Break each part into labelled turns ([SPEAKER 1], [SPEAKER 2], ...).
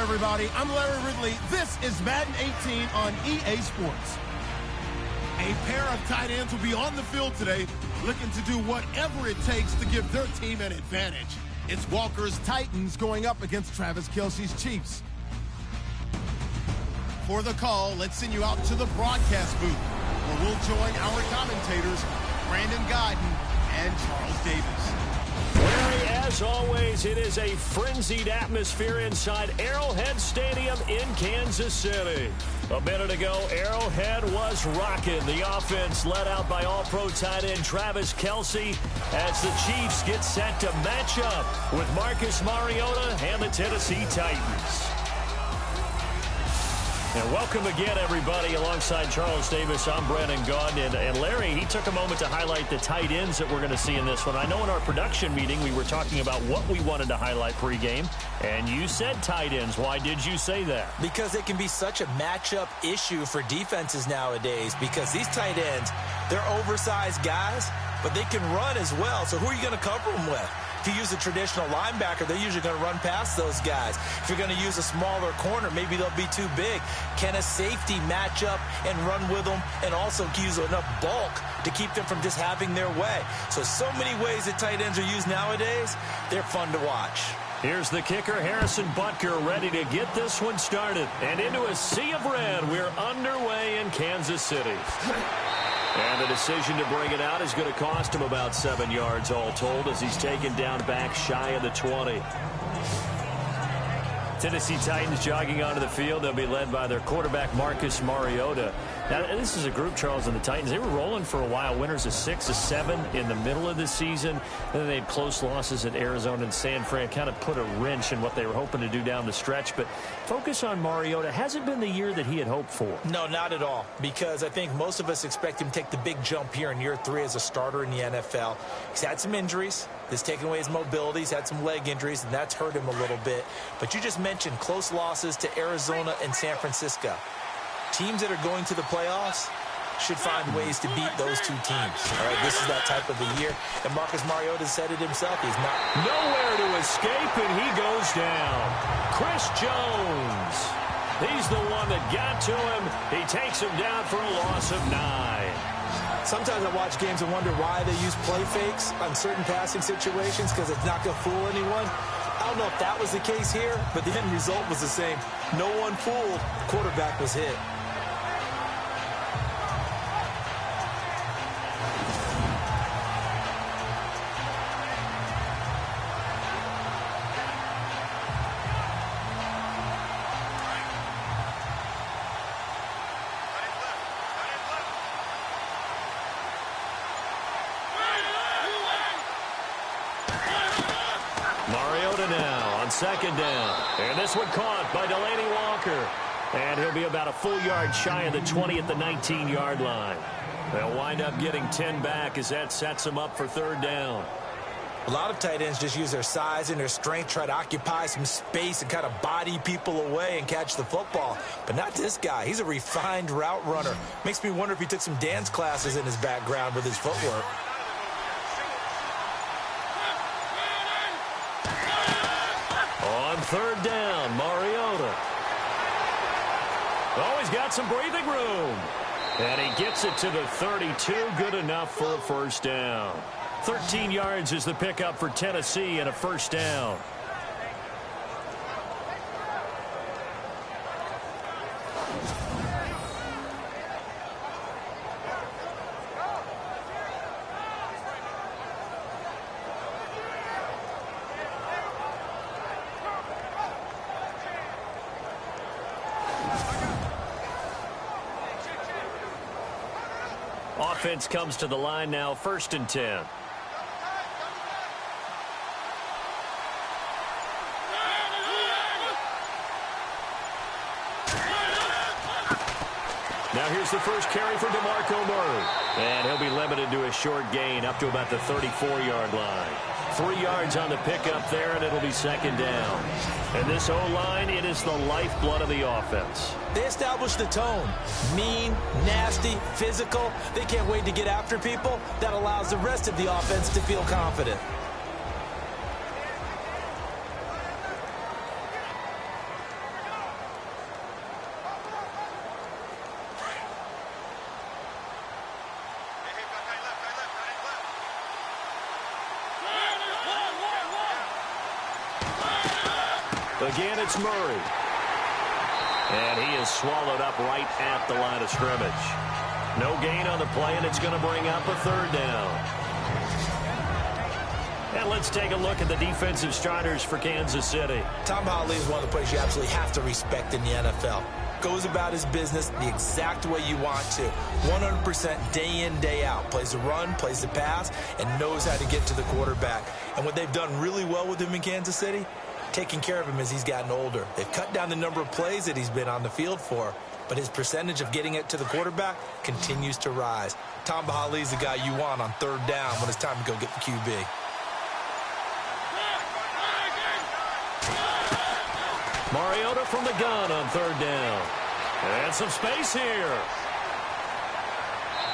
[SPEAKER 1] everybody. I'm Larry Ridley. This is Madden 18 on EA Sports. A pair of tight ends will be on the field today looking to do whatever it takes to give their team an advantage. It's Walker's Titans going up against Travis Kelce's Chiefs. For the call, let's send you out to the broadcast booth, where we'll join our commentators, Brandon Guyton and Charles Davis.
[SPEAKER 2] Larry, as always, it is a frenzied atmosphere inside Arrowhead Stadium in Kansas City. A minute ago, Arrowhead was rocking. The offense led out by all-pro tight end Travis Kelce as the Chiefs get set to match up with Marcus Mariota and the Tennessee Titans. And welcome again, everybody. Alongside Charles Davis, I'm Brandon Guyton. And Larry, he took a moment to highlight the tight ends that we're going to see in this one. I know in our production meeting we were talking about what we wanted to highlight pregame, and you said tight ends. Why did you say that?
[SPEAKER 3] Because it can be such a matchup issue for defenses nowadays, because these tight ends, they're oversized guys, but they can run as well. So who are you going to cover them with? If you use a traditional linebacker, they're usually going to run past those guys. If you're going to use a smaller corner, maybe they'll be too big. Can a safety match up and run with them and also use enough bulk to keep them from just having their way? So many ways that tight ends are used nowadays. They're fun to watch.
[SPEAKER 2] Here's the kicker, Harrison Butker, ready to get this one started. And into a sea of red, we're underway in Kansas City. And the decision to bring it out is going to cost him about 7 yards all told as he's taken down back shy of the 20. Tennessee Titans jogging onto the field. They'll be led by their quarterback, Marcus Mariota. Now, this is a group, Charles, and the Titans. They were rolling for a while. Winners of 6 of 7 in the middle of the season. And then they had close losses at Arizona and San Fran. Kind of put a wrench in what they were hoping to do down the stretch. But focus on Mariota. Hasn't been the year that he had hoped for.
[SPEAKER 3] No, not at all. Because I think most of us expect him to take the big jump here in year 3 as a starter in the NFL. He's had some injuries. That's taken away his mobility. He's had some leg injuries, and that's hurt him a little bit. But you just mentioned close losses to Arizona and San Francisco. Teams that are going to the playoffs should find ways to beat those two teams. All right, this is that type of a year. And Marcus Mariota said it himself. He's not
[SPEAKER 2] nowhere to escape, and he goes down. Chris Jones. He's the one that got to him. He takes him down for a loss of 9.
[SPEAKER 3] Sometimes I watch games and wonder why they use play fakes on certain passing situations, because it's not going to fool anyone. I don't know if that was the case here, but the end result was the same. No one fooled. Quarterback was hit.
[SPEAKER 2] Mariota now on second down. And this one caught by Delaney Walker. And he'll be about a full yard shy of the 20 at the 19-yard line. They'll wind up getting 10 back as that sets them up for third down.
[SPEAKER 3] A lot of tight ends just use their size and their strength, try to occupy some space and kind of body people away and catch the football. But not this guy. He's a refined route runner. Makes me wonder if he took some dance classes in his background with his footwork.
[SPEAKER 2] On third down, Mariota. Oh, he's got some breathing room. And he gets it to the 32. Good enough for a first down. 13 yards is the pickup for Tennessee and a first down. Offense comes to the line now, 1st and 10. Now here's the first carry for DeMarco Murray. And he'll be limited to a short gain up to about the 34-yard line. 3 yards on the pickup there, and it'll be second down. And this O-line, it is the lifeblood of the offense.
[SPEAKER 3] They established the tone. Mean, nasty, physical. They can't wait to get after people. That allows the rest of the offense to feel confident.
[SPEAKER 2] Again, it's Murray. And he is swallowed up right at the line of scrimmage. No gain on the play, and it's going to bring up a third down. And let's take a look at the defensive starters for Kansas City.
[SPEAKER 3] Tom Holly is one of the players you absolutely have to respect in the NFL. Goes about his business the exact way you want to. 100% day in, day out. Plays the run, plays the pass, and knows how to get to the quarterback. And what they've done really well with him in Kansas City, taking care of him as he's gotten older. They've cut down the number of plays that he's been on the field for, but his percentage of getting it to the quarterback continues to rise. Tom Holly is the guy you want on third down when it's time to go get the QB.
[SPEAKER 2] Mariota from the gun on third down. And some space here.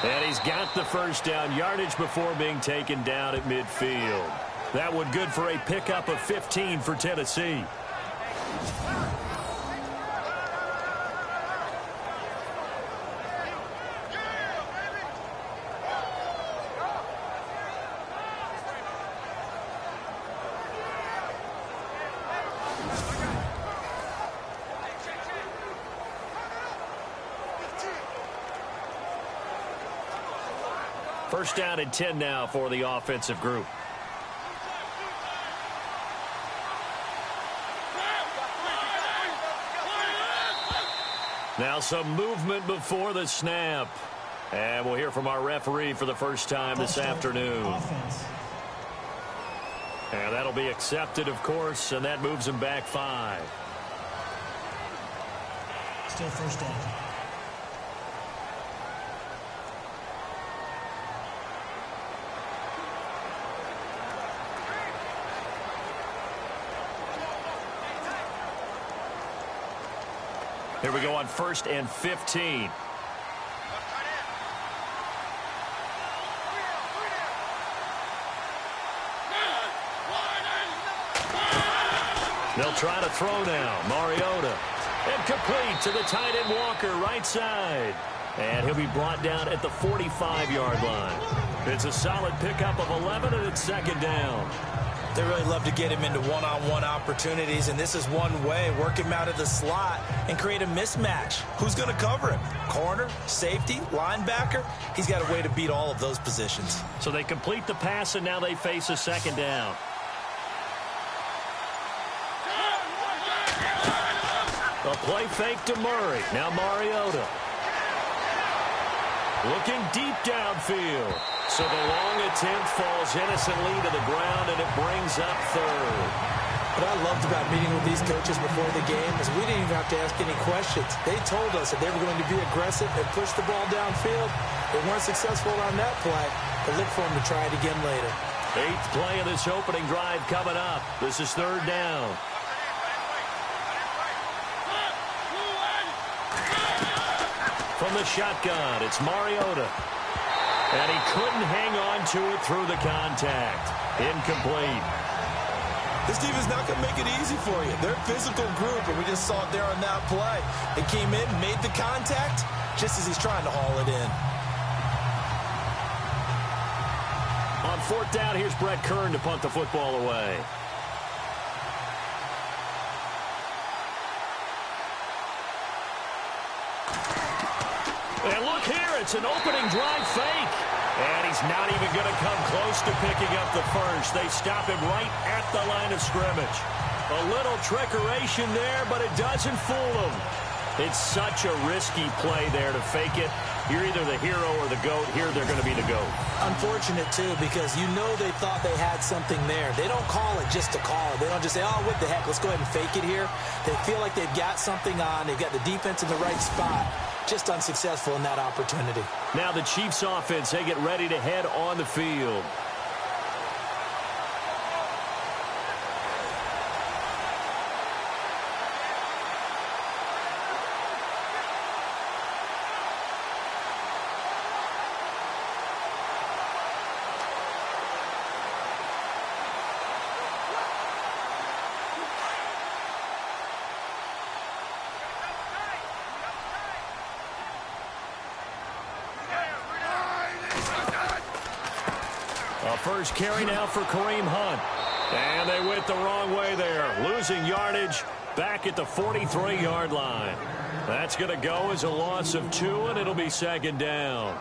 [SPEAKER 2] And he's got the first down yardage before being taken down at midfield. That one good for a pickup of 15 for Tennessee. First down and 10 now for the offensive group. Now some movement before the snap. And we'll hear from our referee for the first time this afternoon. And that'll be accepted, of course, and that moves him back 5.
[SPEAKER 4] Still first down.
[SPEAKER 2] Here we go on 1st and 15. They'll try to throw now. Mariota. And complete to the tight end Walker, right side. And he'll be brought down at the 45-yard line. It's a solid pickup of 11, and it's second down.
[SPEAKER 3] They really love to get him into one-on-one opportunities, and this is one way. Work him out of the slot and create a mismatch. Who's going to cover him? Corner, safety, linebacker? He's got a way to beat all of those positions.
[SPEAKER 2] So they complete the pass, and now they face a second down. A play fake to Murray. Now Mariota. Looking deep downfield. So the long attempt falls innocently to the ground, and it brings up third.
[SPEAKER 3] What I loved about meeting with these coaches before the game is we didn't even have to ask any questions. They told us that they were going to be aggressive and push the ball downfield. They weren't successful on that play, but look for them to try it again later.
[SPEAKER 2] 8th play of this opening drive coming up. This is third down. From the shotgun, it's Mariota. And he couldn't hang on to it through the contact. Incomplete.
[SPEAKER 3] This team is not going to make it easy for you. They're a physical group, and we just saw it there on that play. They came in, made the contact, just as he's trying to haul it in.
[SPEAKER 2] On 4th down, here's Brett Kern to punt the football away. And look here, it's an opening drive fake. And he's not even going to come close to picking up the first. They stop him right at the line of scrimmage. A little trickeration there, but it doesn't fool him. It's such a risky play there to fake it. You're either the hero or the GOAT. Here they're going to be the GOAT.
[SPEAKER 3] Unfortunate, too, because you know they thought they had something there. They don't call it just to call it. They don't just say, oh, what the heck, let's go ahead and fake it here. They feel like they've got something on. They've got the defense in the right spot. Just unsuccessful in that opportunity.
[SPEAKER 2] Now the Chiefs offense, they get ready to head on the field. First carry now for Kareem Hunt. And they went the wrong way there. losing yardage back at the 43-yard line. That's going to go as a loss of 2, and it'll be second down.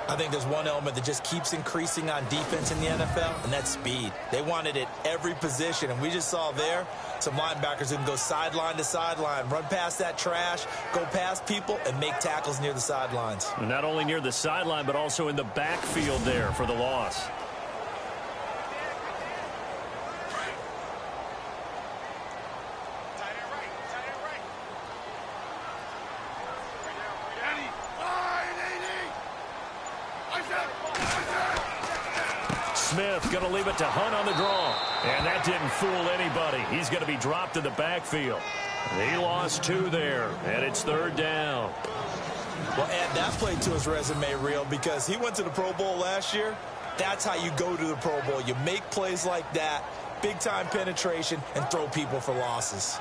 [SPEAKER 3] I think there's one element that just keeps increasing on defense in the NFL, and that's speed. They want it at every position, and we just saw there some linebackers who can go sideline to sideline, run past that trash, go past people, and make tackles near the sidelines.
[SPEAKER 2] And not only near the sideline, but also in the backfield there for the loss. Smith going to leave it to Hunt on the draw. And that didn't fool anybody. He's going to be dropped in the backfield. He lost 2 there, and it's third down.
[SPEAKER 3] Well, add that play to his resume, Real, because he went to the Pro Bowl last year. That's how you go to the Pro Bowl. You make plays like that, big-time penetration, and throw people for losses.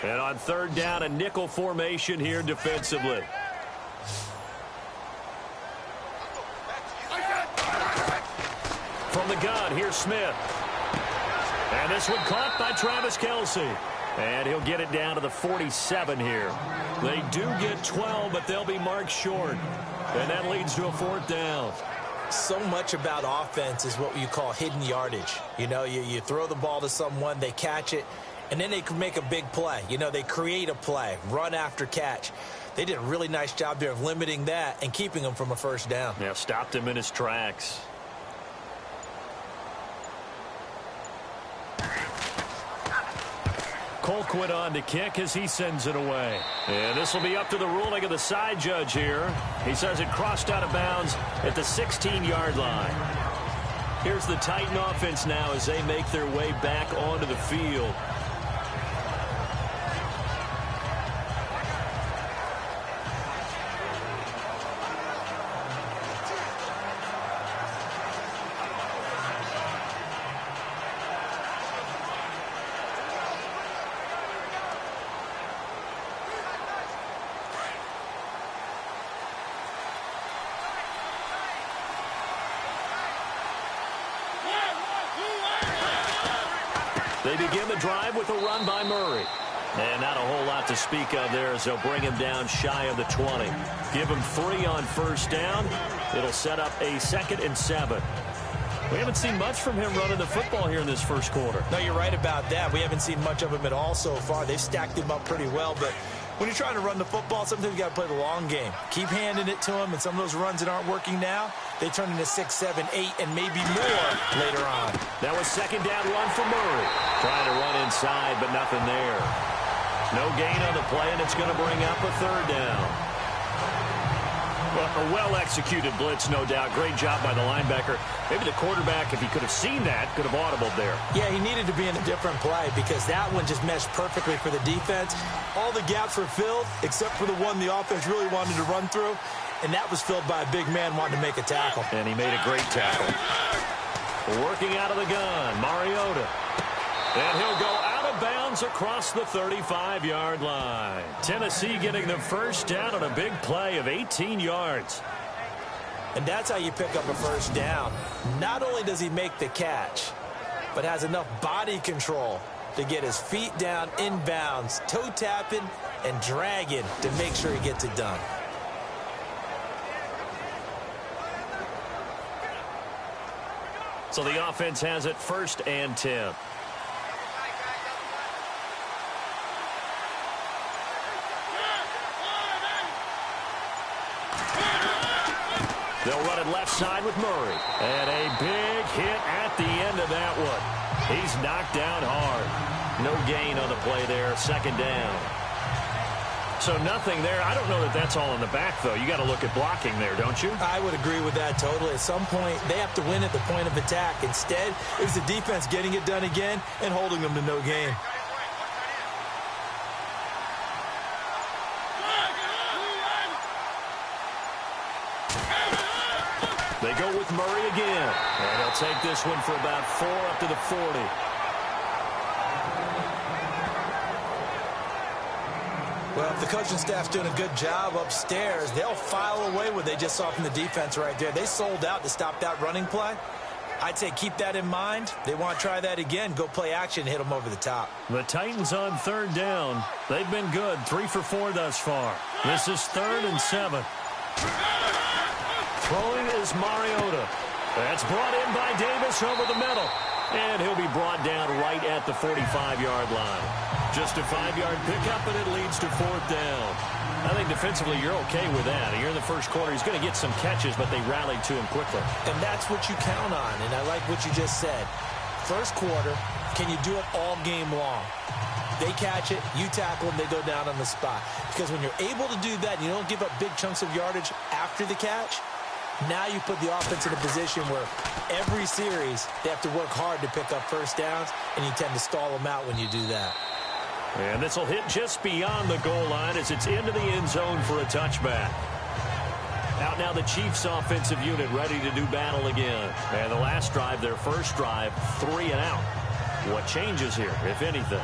[SPEAKER 2] And on third down, a nickel formation here defensively. From the gun, here's Smith. And this one caught by Travis Kelce. And he'll get it down to the 47 here. They do get 12, but they'll be marked short. And that leads to a fourth down.
[SPEAKER 3] So much about offense is what you call hidden yardage. You know, you throw the ball to someone, they catch it, and then they can make a big play. You know, they create a play, run after catch. They did a really nice job there of limiting that and keeping him from a first down.
[SPEAKER 2] Yeah, stopped him in his tracks. Colquitt on to kick as he sends it away. And this will be up to the ruling of the side judge here. He says it crossed out of bounds at the 16-yard line. Here's the Titan offense now as they make their way back onto the field. They begin the drive with a run by Murray. And not a whole lot to speak of there as they'll bring him down shy of the 20. Give him 3 on first down. It'll set up a 2nd and 7. We haven't seen much from him running the football here in this first quarter.
[SPEAKER 3] No, you're right about that. We haven't seen much of him at all so far. They've stacked him up pretty well, but when you're trying to run the football, sometimes you got to play the long game. Keep handing it to him, and some of those runs that aren't working now, they turn into 6, 7, 8, and maybe more later on.
[SPEAKER 2] That was second down run for Murray. Trying to run inside, but nothing there. No gain on the play, and it's going to bring up a third down. Well, a well-executed blitz, no doubt. Great job by the linebacker. Maybe the quarterback, if he could have seen that, could have audibled there.
[SPEAKER 3] Yeah, he needed to be in a different play because that one just meshed perfectly for the defense. All the gaps were filled except for the one the offense really wanted to run through, and that was filled by a big man wanting to make a tackle.
[SPEAKER 2] And he made a great tackle. Working out of the gun, Mariota. And he'll go out of bounds across the 35-yard line. Tennessee getting the first down on a big play of 18 yards.
[SPEAKER 3] And that's how you pick up a first down. Not only does he make the catch, but has enough body control to get his feet down inbounds, toe tapping and dragging to make sure he gets it done.
[SPEAKER 2] So the offense has it 1st and 10. They'll run it left side with Murray. And a big hit at the end of that one. He's knocked down hard. No gain on the play there. 2nd down. So nothing there. I don't know that that's all in the back, though. You got to look at blocking there, don't you?
[SPEAKER 3] I would agree with that totally. At some point, they have to win at the point of attack. Instead, it was the defense getting it done again and holding them to no gain.
[SPEAKER 2] They go with Murray again. And he'll take this one for about 4 up to the 40.
[SPEAKER 3] Well, if the coaching staff's doing a good job upstairs, they'll file away what they just saw from the defense right there. They sold out to stop that running play. I'd say keep that in mind. They want to try that again. Go play action, hit them over the top.
[SPEAKER 2] The Titans on third down. They've been good, 3 for 4 thus far. This is 3rd and 7. Throwing is Mariota. That's brought in by Davis over the middle. And he'll be brought down right at the 45-yard line. Just a 5-yard pickup, and it leads to 4th down. I think defensively you're okay with that. Here in the first quarter, he's going to get some catches, but they rallied to him quickly.
[SPEAKER 3] And that's what you count on, and I like what you just said. First quarter, can you do it all game long? They catch it, you tackle them, they go down on the spot. Because when you're able to do that, you don't give up big chunks of yardage after the catch, now you put the offense in a position where every series they have to work hard to pick up first downs, and you tend to stall them out when you do that.
[SPEAKER 2] And this will hit just beyond the goal line as it's into the end zone for a touchback. Out now the Chiefs offensive unit ready to do battle again. And the last drive, their first drive, 3 and out. What changes here, if anything?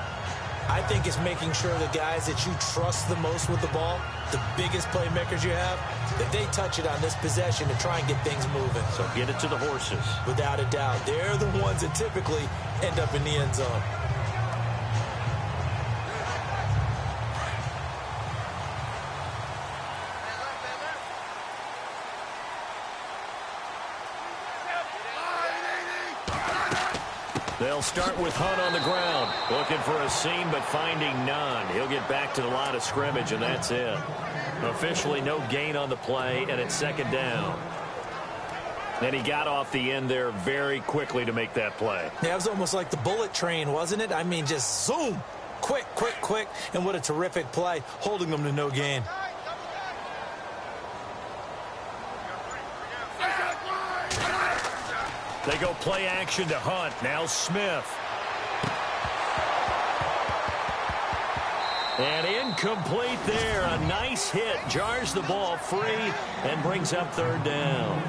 [SPEAKER 3] I think it's making sure the guys that you trust the most with the ball, the biggest playmakers you have, that they touch it on this possession to try and get things moving.
[SPEAKER 2] So get it to the horses.
[SPEAKER 3] Without a doubt. They're the ones that typically end up in the end zone.
[SPEAKER 2] They'll start with Hunt on the ground. Looking for a seam, but finding none. He'll get back to the line of scrimmage, and that's it. Officially no gain on the play, and it's 2nd down. And he got off the end there very quickly to make that play.
[SPEAKER 3] Yeah, it was almost like the bullet train, wasn't it? I mean, just zoom. Quick, quick, quick. And what a terrific play, holding them to no gain.
[SPEAKER 2] They go play action to Hunt. Now Smith. And incomplete there. A nice hit. Jars the ball free and brings up 3rd down.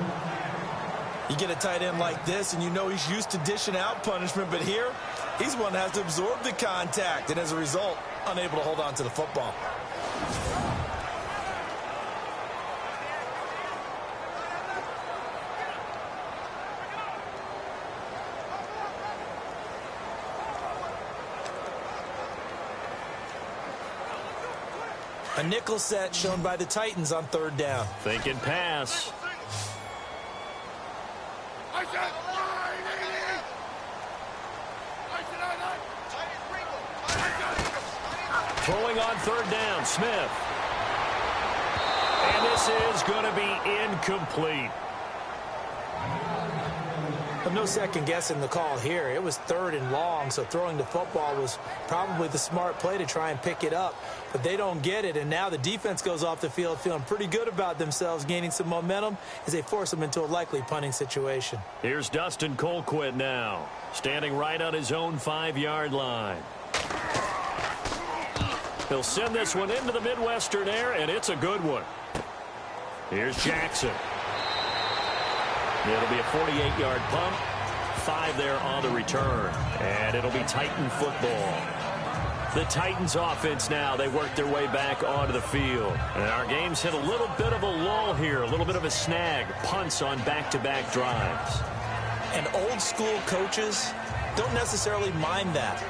[SPEAKER 3] You get a tight end like this, and you know he's used to dishing out punishment, but here, he's one that has to absorb the contact, and as a result, unable to hold on to the football. A nickel set shown by the Titans on 3rd down.
[SPEAKER 2] Thinking pass. Throwing on 3rd down, Smith. And this is going to be incomplete.
[SPEAKER 3] But no second guessing the call here. It was 3rd and long, so throwing the football was probably the smart play to try and pick it up. But they don't get it, and now the defense goes off the field feeling pretty good about themselves, gaining some momentum as they force them into a likely punting situation.
[SPEAKER 2] Here's Dustin Colquitt now, standing right on his own 5-yard line. He'll send this one into the Midwestern air, and it's a good one. Here's Jackson. It'll be a 48-yard punt. 5 there on the return. And it'll be Titan football. The Titans offense now, they work their way back onto the field. And our game's hit a little bit of a lull here, a little bit of a snag. Punts on back-to-back drives.
[SPEAKER 3] And old school coaches don't necessarily mind that.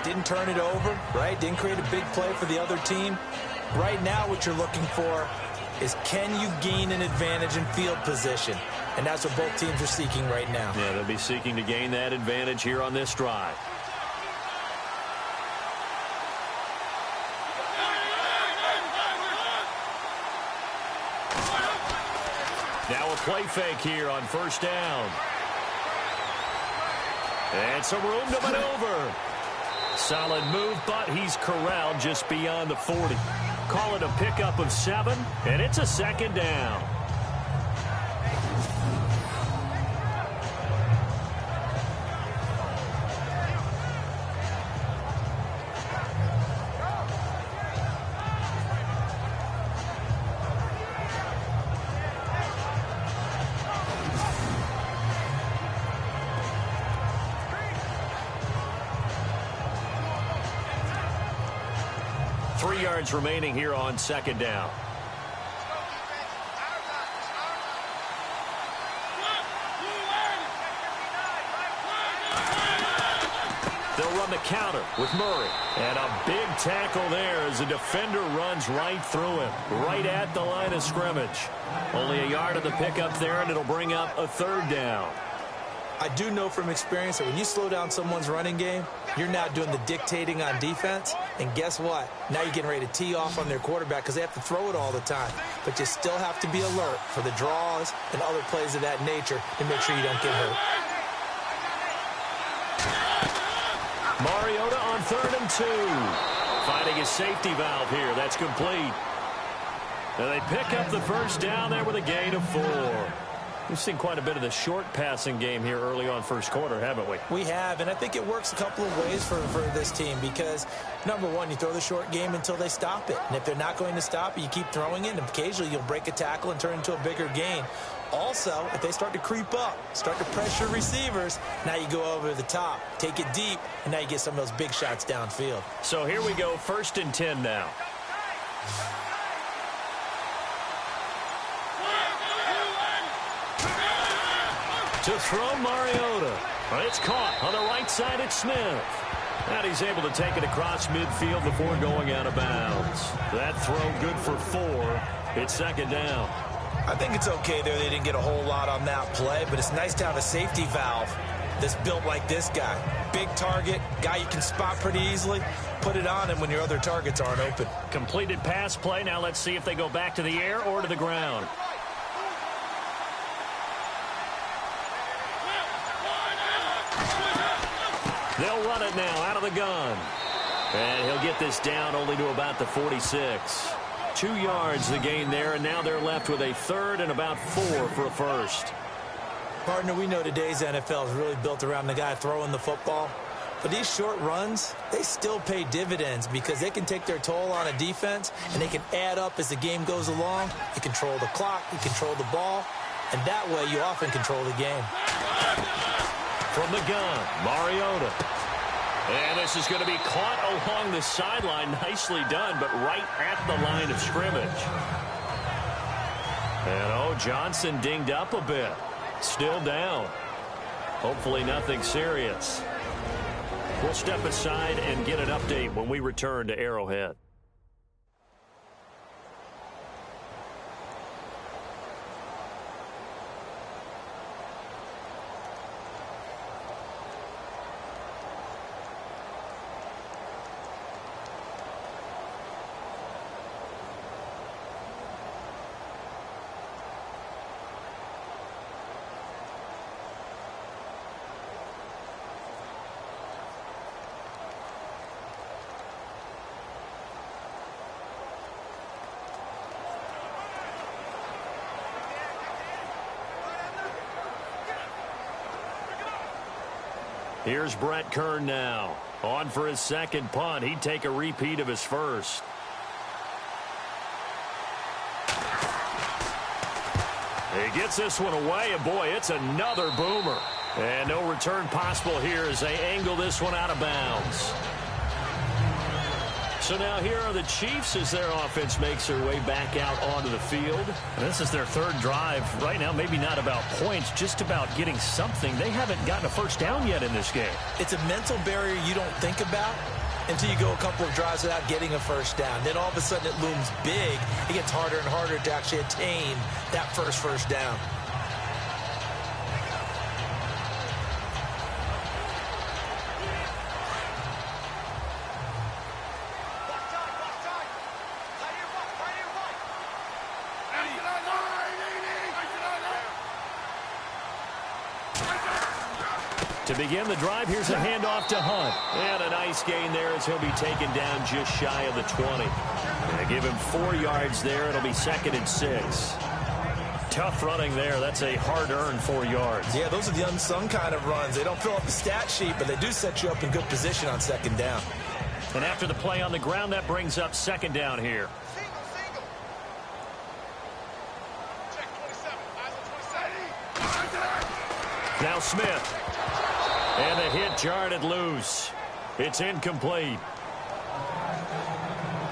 [SPEAKER 3] Didn't turn it over, right? Didn't create a big play for the other team. Right now what you're looking for is, can you gain an advantage in field position? And that's what both teams are seeking right now.
[SPEAKER 2] Yeah, they'll be seeking to gain that advantage here on this drive. Now a play fake here on 1st down. And some room to maneuver. Solid move, but he's corralled just beyond the 40. Call it a pickup of 7, and it's a 2nd down. yards remaining here on second down. They'll run the counter with Murray. And a big tackle there as the defender runs right through him, right at the line of scrimmage. Only a yard of the pickup there, and it'll bring up a third down.
[SPEAKER 3] I do know from experience that when you slow down someone's running game, you're now doing the dictating on defense. And guess what? Now you're getting ready to tee off on their quarterback because they have to throw it all the time. But you still have to be alert for the draws and other plays of that nature to make sure you don't get hurt.
[SPEAKER 2] Mariota on 3rd and 2. Finding a safety valve here. That's complete. And they pick up the first down there with a gain of 4. We've seen quite a bit of the short passing game here early on first quarter, haven't we?
[SPEAKER 3] We have, and I think it works a couple of ways for this team because, number one, you throw the short game until they stop it. And if they're not going to stop it, you keep throwing it, and occasionally you'll break a tackle and turn into a bigger gain. Also, if they start to creep up, start to pressure receivers, now you go over the top, take it deep, and now you get some of those big shots downfield.
[SPEAKER 2] So here we go, 1st and 10 now. To throw Mariota. It's caught on the right side. It's Smith. And he's able to take it across midfield before going out of bounds. That throw good for 4. It's 2nd down.
[SPEAKER 3] I think it's okay there. They didn't get a whole lot on that play, but it's nice to have a safety valve that's built like this guy. Big target, guy you can spot pretty easily. Put it on him when your other targets aren't open.
[SPEAKER 2] Completed pass play. Now let's see if they go back to the air or to the ground. They'll run it now out of the gun. And he'll get this down only to about the 46. 2 yards the gain there, and now they're left with a 3rd and about 4 for a first.
[SPEAKER 3] Partner, we know today's NFL is really built around the guy throwing the football. But these short runs, they still pay dividends because they can take their toll on a defense, and they can add up as the game goes along. You control the clock, you control the ball, and that way you often control the game.
[SPEAKER 2] From the gun, Mariota. And this is going to be caught along the sideline. Nicely done, but right at the line of scrimmage. And, Johnson dinged up a bit. Still down. Hopefully nothing serious. We'll step aside and get an update when we return to Arrowhead. Here's Brett Kern now. On for his 2nd punt. He'd take a repeat of his first. He gets this one away, and boy, it's another boomer. And no return possible here as they angle this one out of bounds. So now here are the Chiefs as their offense makes their way back out onto the field. And this is their 3rd drive. Right now, maybe not about points, just about getting something. They haven't gotten a first down yet in this game.
[SPEAKER 3] It's a mental barrier you don't think about until you go a couple of drives without getting a first down. Then all of a sudden it looms big. It gets harder and harder to actually attain that first down.
[SPEAKER 2] To begin the drive, here's a handoff to Hunt. And a nice gain there as he'll be taken down just shy of the 20. And give him 4 yards there. It'll be 2nd and 6. Tough running there. That's a hard-earned 4 yards.
[SPEAKER 3] Yeah, those are the unsung kind of runs. They don't fill up the stat sheet, but they do set you up in good position on 2nd down.
[SPEAKER 2] And after the play on the ground, that brings up 2nd down here. Now Smith. And the hit jarred it loose. It's incomplete.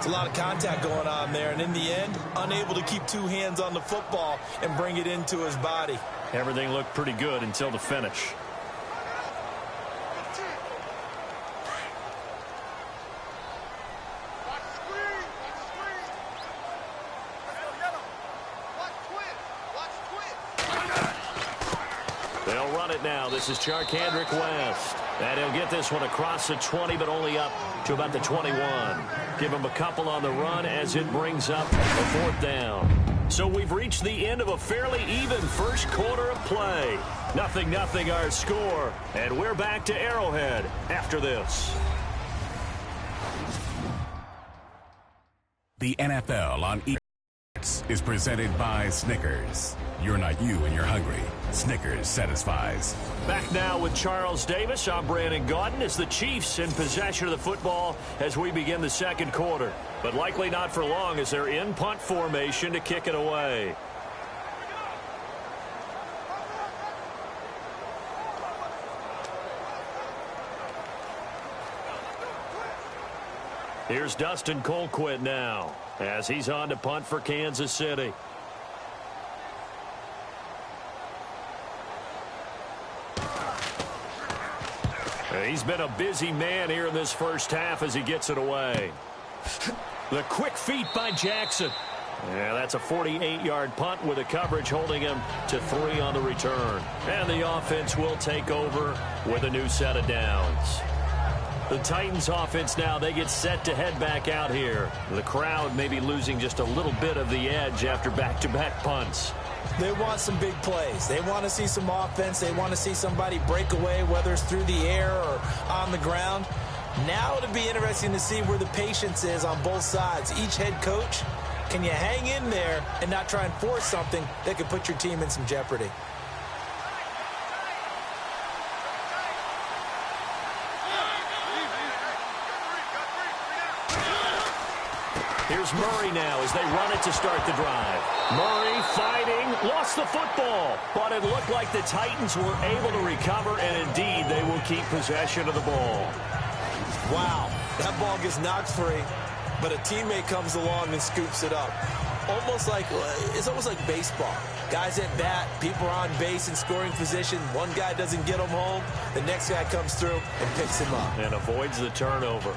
[SPEAKER 3] It's a lot of contact going on there, and in the end, unable to keep two hands on the football and bring it into his body.
[SPEAKER 2] Everything looked pretty good until the finish. They'll run it now. This is Charkandrick West. And he'll get this one across the 20, but only up to about the 21. Give him a couple on the run as it brings up a 4th down. So we've reached the end of a fairly even first quarter of play. 0-0 our score. And we're back to Arrowhead after this.
[SPEAKER 4] The NFL on is presented by Snickers. You're not you when you're hungry. Snickers satisfies.
[SPEAKER 2] Back now with Charles Davis. I'm Brandon Gaudin as the Chiefs in possession of the football as we begin the second quarter. But likely not for long as they're in punt formation to kick it away. Here's Dustin Colquitt now as he's on to punt for Kansas City. He's been a busy man here in this first half as he gets it away. The quick feet by Jackson. Yeah, that's a 48-yard punt with a coverage holding him to 3 on the return. And the offense will take over with a new set of downs. The Titans offense now, they get set to head back out here. The crowd may be losing just a little bit of the edge after back-to-back punts.
[SPEAKER 3] They want some big plays. They want to see some offense. They want to see somebody break away, whether it's through the air or on the ground. Now it'll be interesting to see where the patience is on both sides. Each head coach, can you hang in there and not try and force something that could put your team in some jeopardy?
[SPEAKER 2] Here's Murray now as they run it to start the drive. Murray fighting, lost the football, but it looked like the Titans were able to recover, and indeed they will keep possession of the ball.
[SPEAKER 3] Wow, that ball gets knocked free, but a teammate comes along and scoops it up. It's almost like baseball. Guys at bat, people are on base in scoring position. One guy doesn't get them home, the next guy comes through and picks him up.
[SPEAKER 2] And avoids the turnover.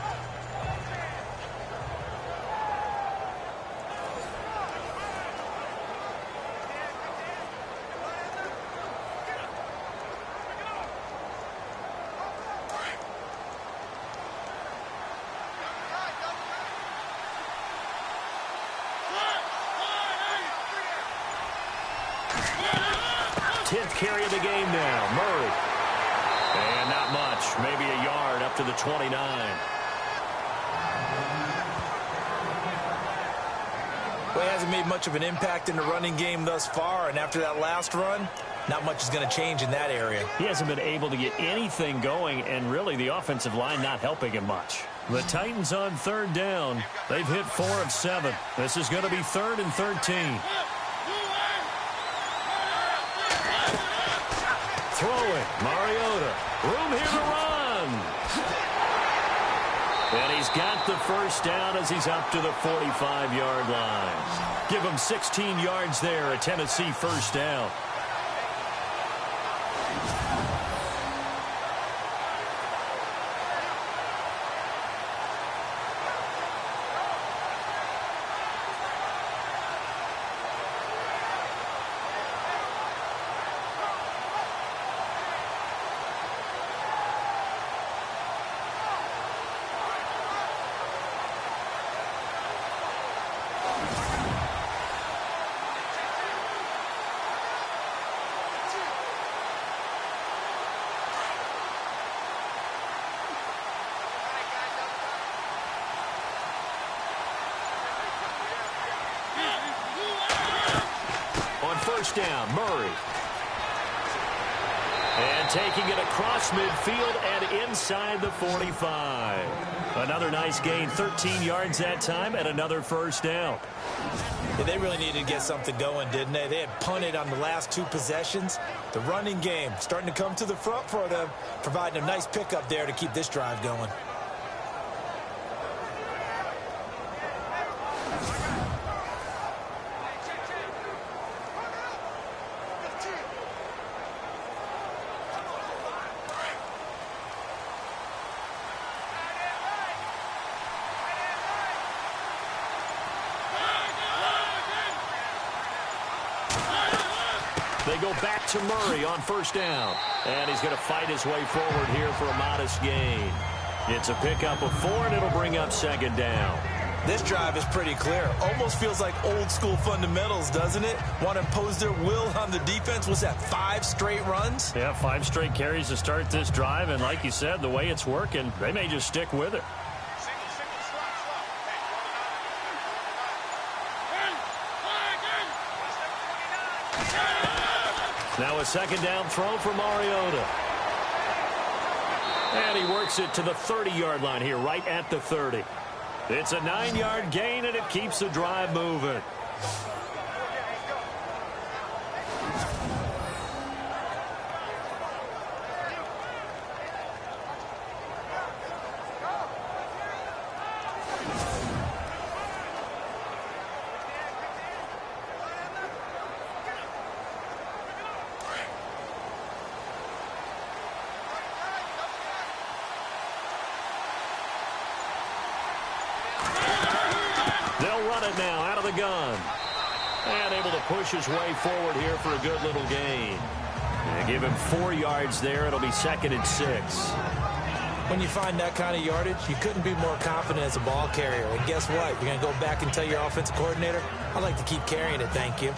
[SPEAKER 2] Carry of the game now, Murray. And not much, maybe a yard up to the 29.
[SPEAKER 3] Well, he hasn't made much of an impact in the running game thus far, and after that last run, not much is going to change in that area.
[SPEAKER 2] He hasn't been able to get anything going, and really the offensive line not helping him much. The Titans on 3rd down. They've hit 4 of 7. This is going to be 3rd and 13. Throwing, Mariota. Room here to run. And he's got the first down as he's up to the 45-yard line. Give him 16 yards there, a Tennessee first down. First down, Murray. And taking it across midfield and inside the 45. Another nice gain, 13 yards that time, and another first down.
[SPEAKER 3] Yeah, they really needed to get something going, didn't they? They had punted on the last 2 possessions. The running game starting to come to the front for them, providing a nice pickup there to keep this drive going.
[SPEAKER 2] They go back to Murray on first down. And he's going to fight his way forward here for a modest gain. It's a pickup of 4, and it'll bring up second down.
[SPEAKER 3] This drive is pretty clear. Almost feels like old school fundamentals, doesn't it? Want to impose their will on the defense. Was that 5 straight runs?
[SPEAKER 2] Yeah, 5 straight carries to start this drive. And like you said, the way it's working, they may just stick with it. Now a second down throw for Mariota. And he works it to the 30-yard line here, right at the 30. It's a 9-yard gain, and it keeps the drive moving. Now out of the gun. And able to push his way forward here for a good little gain. And give him 4 yards there. It'll be second and 6.
[SPEAKER 3] When you find that kind of yardage, you couldn't be more confident as a ball carrier. And guess what? You're going to go back and tell your offensive coordinator, I'd like to keep carrying it, thank you.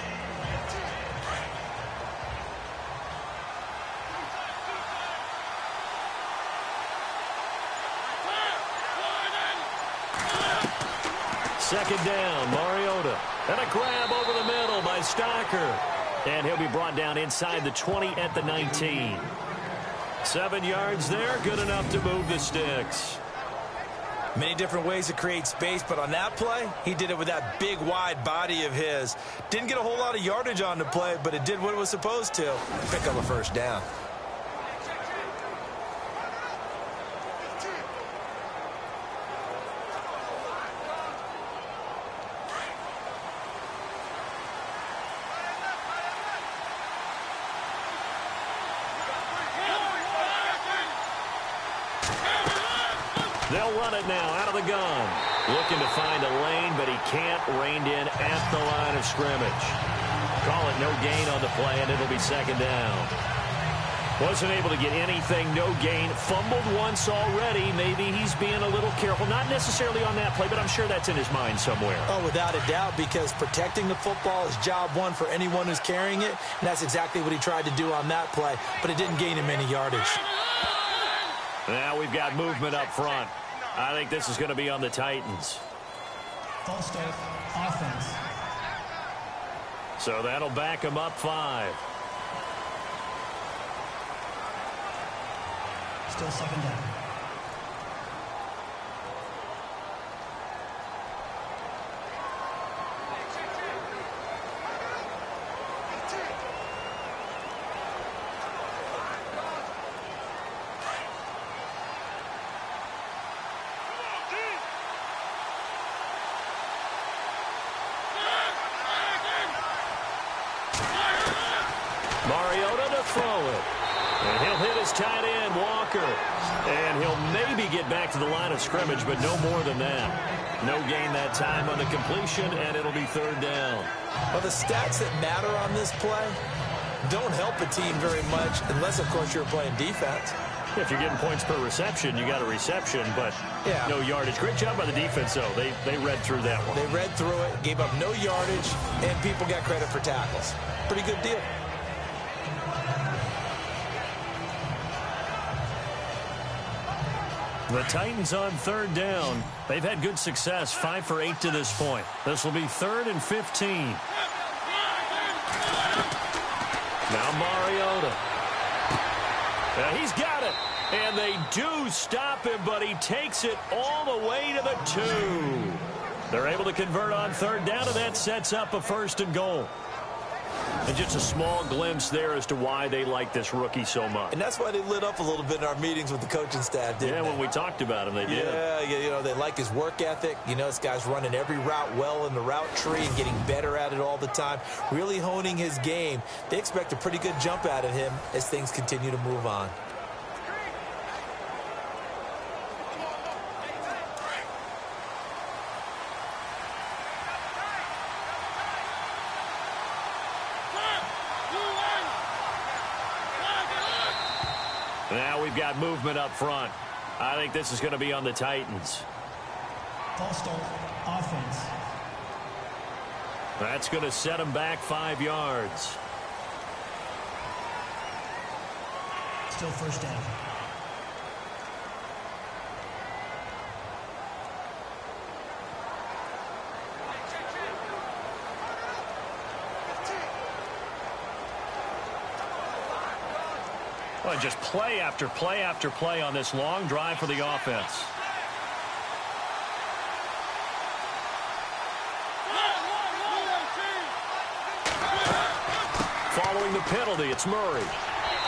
[SPEAKER 2] Second down, Mariota. And a grab over the middle by Stocker. And he'll be brought down inside the 20 at the 19. 7 yards there, good enough to move the sticks.
[SPEAKER 3] Many different ways to create space, but on that play, he did it with that big, wide body of his. Didn't get a whole lot of yardage on the play, but it did what it was supposed to. Pick up a first down.
[SPEAKER 2] They'll run it now out of the gun. Looking to find a lane, but he can't. Reined in at the line of scrimmage. Call it no gain on the play, and it'll be second down. Wasn't able to get anything, no gain. Fumbled once already. Maybe he's being a little careful. Not necessarily on that play, but I'm sure that's in his mind somewhere.
[SPEAKER 3] Oh, without a doubt, because protecting the football is job one for anyone who's carrying it, and that's exactly what he tried to do on that play, but it didn't gain him any yardage.
[SPEAKER 2] Now we've got movement up front. I think this is going to be on the Titans.
[SPEAKER 5] Full state offense.
[SPEAKER 2] So that'll back him up 5.
[SPEAKER 5] Still second down.
[SPEAKER 2] Mariota to throw it. And he'll hit his tight end, Walker. And he'll maybe get back to the line of scrimmage, but no more than that. No gain that time on the completion, and it'll be third down.
[SPEAKER 3] Well, the stats that matter on this play don't help a team very much, unless, of course, you're playing defense.
[SPEAKER 2] If you're getting points per reception, you got a reception, but no yardage. Great job by the defense, though. They read through that one.
[SPEAKER 3] They read through it, gave up no yardage, and people got credit for tackles. Pretty good deal.
[SPEAKER 2] The Titans on third down. They've had good success, 5 for 8 to this point. This will be 3rd and 15. Now Mariota. He's got it. And they do stop him, but he takes it all the way to the 2. They're able to convert on third down, and that sets up a 1st and goal. And just a small glimpse there as to why they like this rookie so much.
[SPEAKER 3] And that's why they lit up a little bit in our meetings with the coaching staff, didn't they?
[SPEAKER 2] When we talked about him, they did.
[SPEAKER 3] Yeah, they like his work ethic. You know, this guy's running every route well in the route tree and getting better at it all the time, really honing his game. They expect a pretty good jump out of him as things continue to move on.
[SPEAKER 2] Now we've got movement up front. I think this is going to be on the Titans.
[SPEAKER 5] False start, offense.
[SPEAKER 2] That's going to set them back 5 yards.
[SPEAKER 5] Still first down.
[SPEAKER 2] Well, just play after play after play on this long drive for the offense. Following the penalty, it's Murray.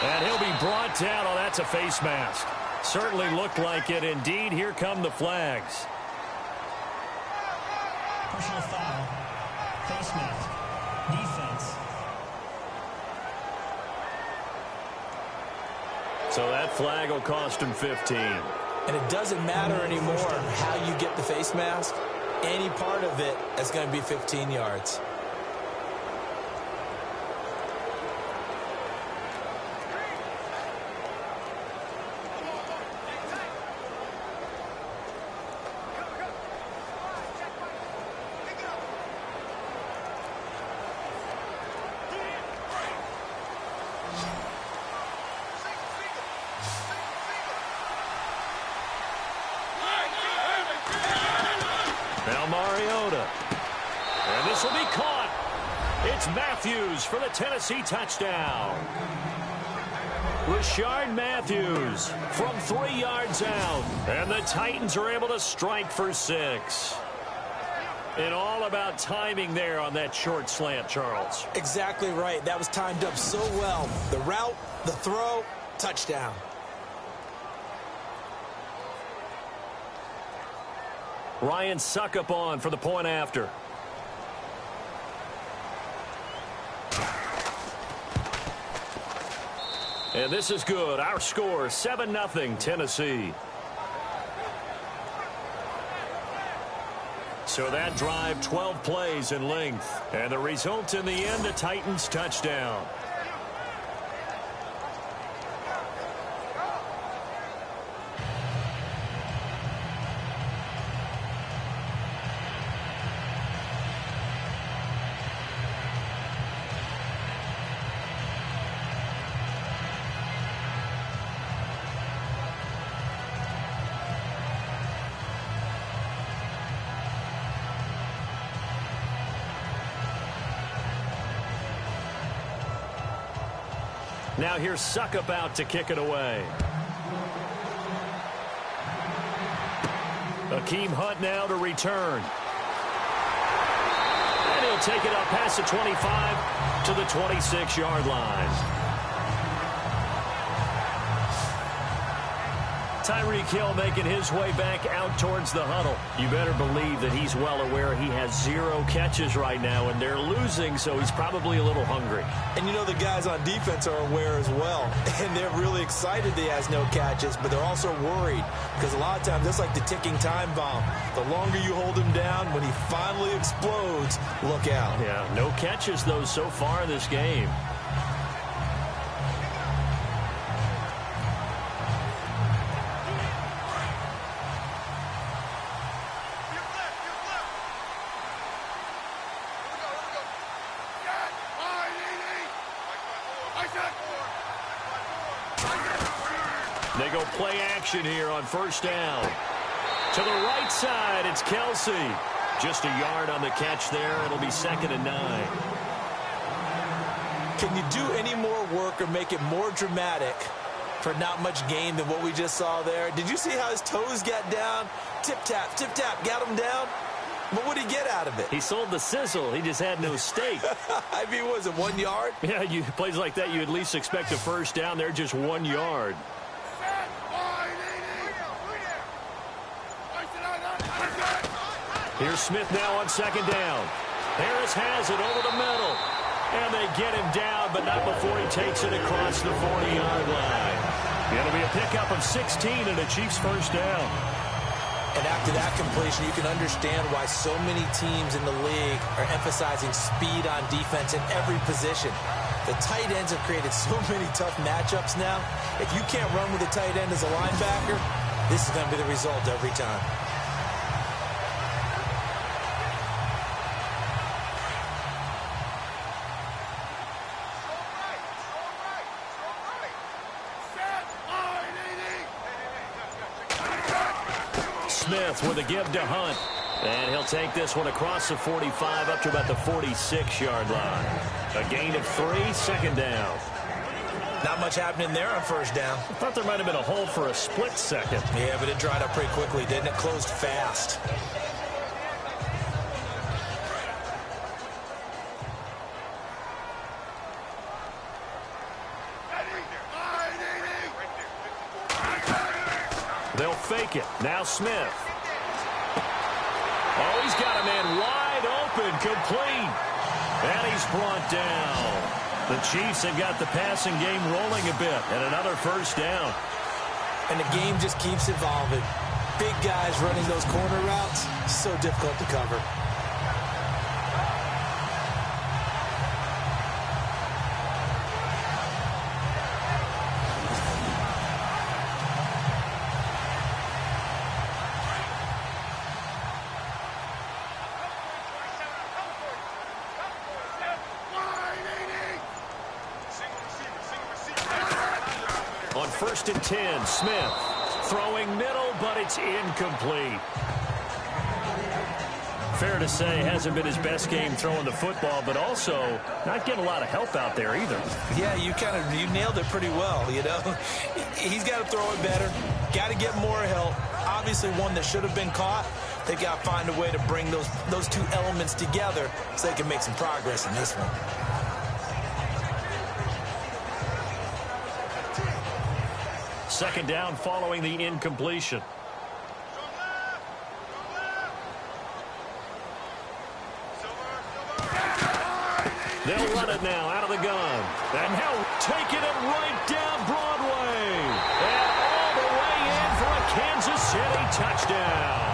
[SPEAKER 2] And he'll be brought down. Oh, that's a face mask. Certainly looked like it. Indeed, here come the flags.
[SPEAKER 5] Personal foul. Face mask. Defense.
[SPEAKER 2] So that flag will cost him 15.
[SPEAKER 3] And it doesn't matter anymore how you get the face mask. Any part of it is going to be 15 yards.
[SPEAKER 2] And this will be caught. It's Matthews for the Tennessee touchdown. Rashard Matthews from 3 yards out. And the Titans are able to strike for 6. And all about timing there on that short slant, Charles.
[SPEAKER 3] Exactly right. That was timed up so well. The route, the throw, touchdown.
[SPEAKER 2] Ryan Suckup on for the point after. And this is good. Our score, 7-0 Tennessee. So that drive, 12 plays in length. And the result in the end, a Titans touchdown. Now here's Suckup out to kick it away. Akeem Hunt now to return. And he'll take it up past the 25 to the 26-yard line. Tyreek Hill making his way back out towards the huddle. You better believe that he's well aware he has 0 catches right now, and they're losing, so he's probably a little hungry.
[SPEAKER 3] And you know the guys on defense are aware as well, and they're really excited he has no catches, but they're also worried because a lot of times that's like the ticking time bomb. The longer you hold him down, when he finally explodes, look out.
[SPEAKER 2] Yeah, no catches, though, so far in this game. They go play action here on first down. To the right side, it's Kelsey. Just a yard on the catch there. It'll be 2nd and 9.
[SPEAKER 3] Can you do any more work or make it more dramatic for not much gain than what we just saw there? Did you see how his toes got down? Tip-tap, got him down. But what did he get out of it?
[SPEAKER 2] He sold the sizzle. He just had no steak.
[SPEAKER 3] I mean, was it 1 yard?
[SPEAKER 2] Yeah, plays like that, you at least expect a first down. They're just 1 yard. Here's Smith now on 2nd down. Harris has it over the middle. And they get him down, but not before he takes it across the 40-yard line. It'll be a pickup of 16 and a Chiefs first down.
[SPEAKER 3] And after that completion, you can understand why so many teams in the league are emphasizing speed on defense in every position. The tight ends have created so many tough matchups now. If you can't run with a tight end as a linebacker, this is going to be the result every time.
[SPEAKER 2] Smith with a give to Hunt. And he'll take this one across the 45 up to about the 46-yard line. A gain of 3, second down.
[SPEAKER 3] Not much happening there on first down.
[SPEAKER 2] I thought there might have been a hole for a split second.
[SPEAKER 3] Yeah, but it dried up pretty quickly, didn't it? Closed fast.
[SPEAKER 2] They'll fake it. Now Smith. Oh, he's got a man wide open, complete. And he's brought down. The Chiefs have got the passing game rolling a bit, and another first down.
[SPEAKER 3] And the game just keeps evolving. Big guys running those corner routes, so difficult to cover.
[SPEAKER 2] On 1st and 10, Smith throwing middle, but it's incomplete. Fair to say, hasn't been his best game throwing the football, but also not getting a lot of help out there either.
[SPEAKER 3] Yeah, you nailed it pretty well, you know. He's got to throw it better, got to get more help. Obviously one that should have been caught. They've got to find a way to bring those two elements together so they can make some progress in this one.
[SPEAKER 2] Second down following the incompletion. They'll run it now out of the gun. And now taking it right down Broadway. And all the way in for a Kansas City touchdown.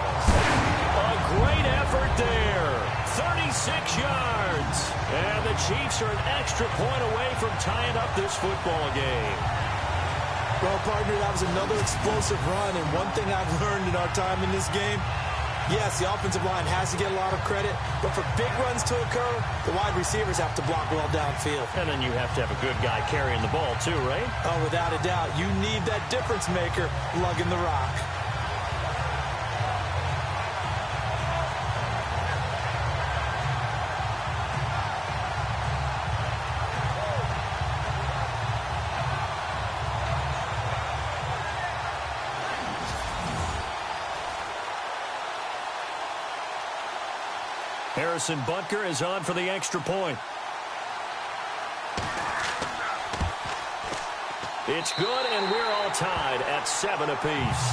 [SPEAKER 2] A great effort there. 36 yards. And the Chiefs are an extra point away from tying up this football game.
[SPEAKER 3] Well, partner, that was another explosive run, and one thing I've learned in our time in this game, yes, the offensive line has to get a lot of credit, but for big runs to occur, the wide receivers have to block well downfield.
[SPEAKER 2] And then you have to have a good guy carrying the ball too, right?
[SPEAKER 3] Oh, without a doubt. You need that difference maker lugging the rock.
[SPEAKER 2] Harrison Butker is on for the extra point. It's good, and we're all tied at 7 apiece.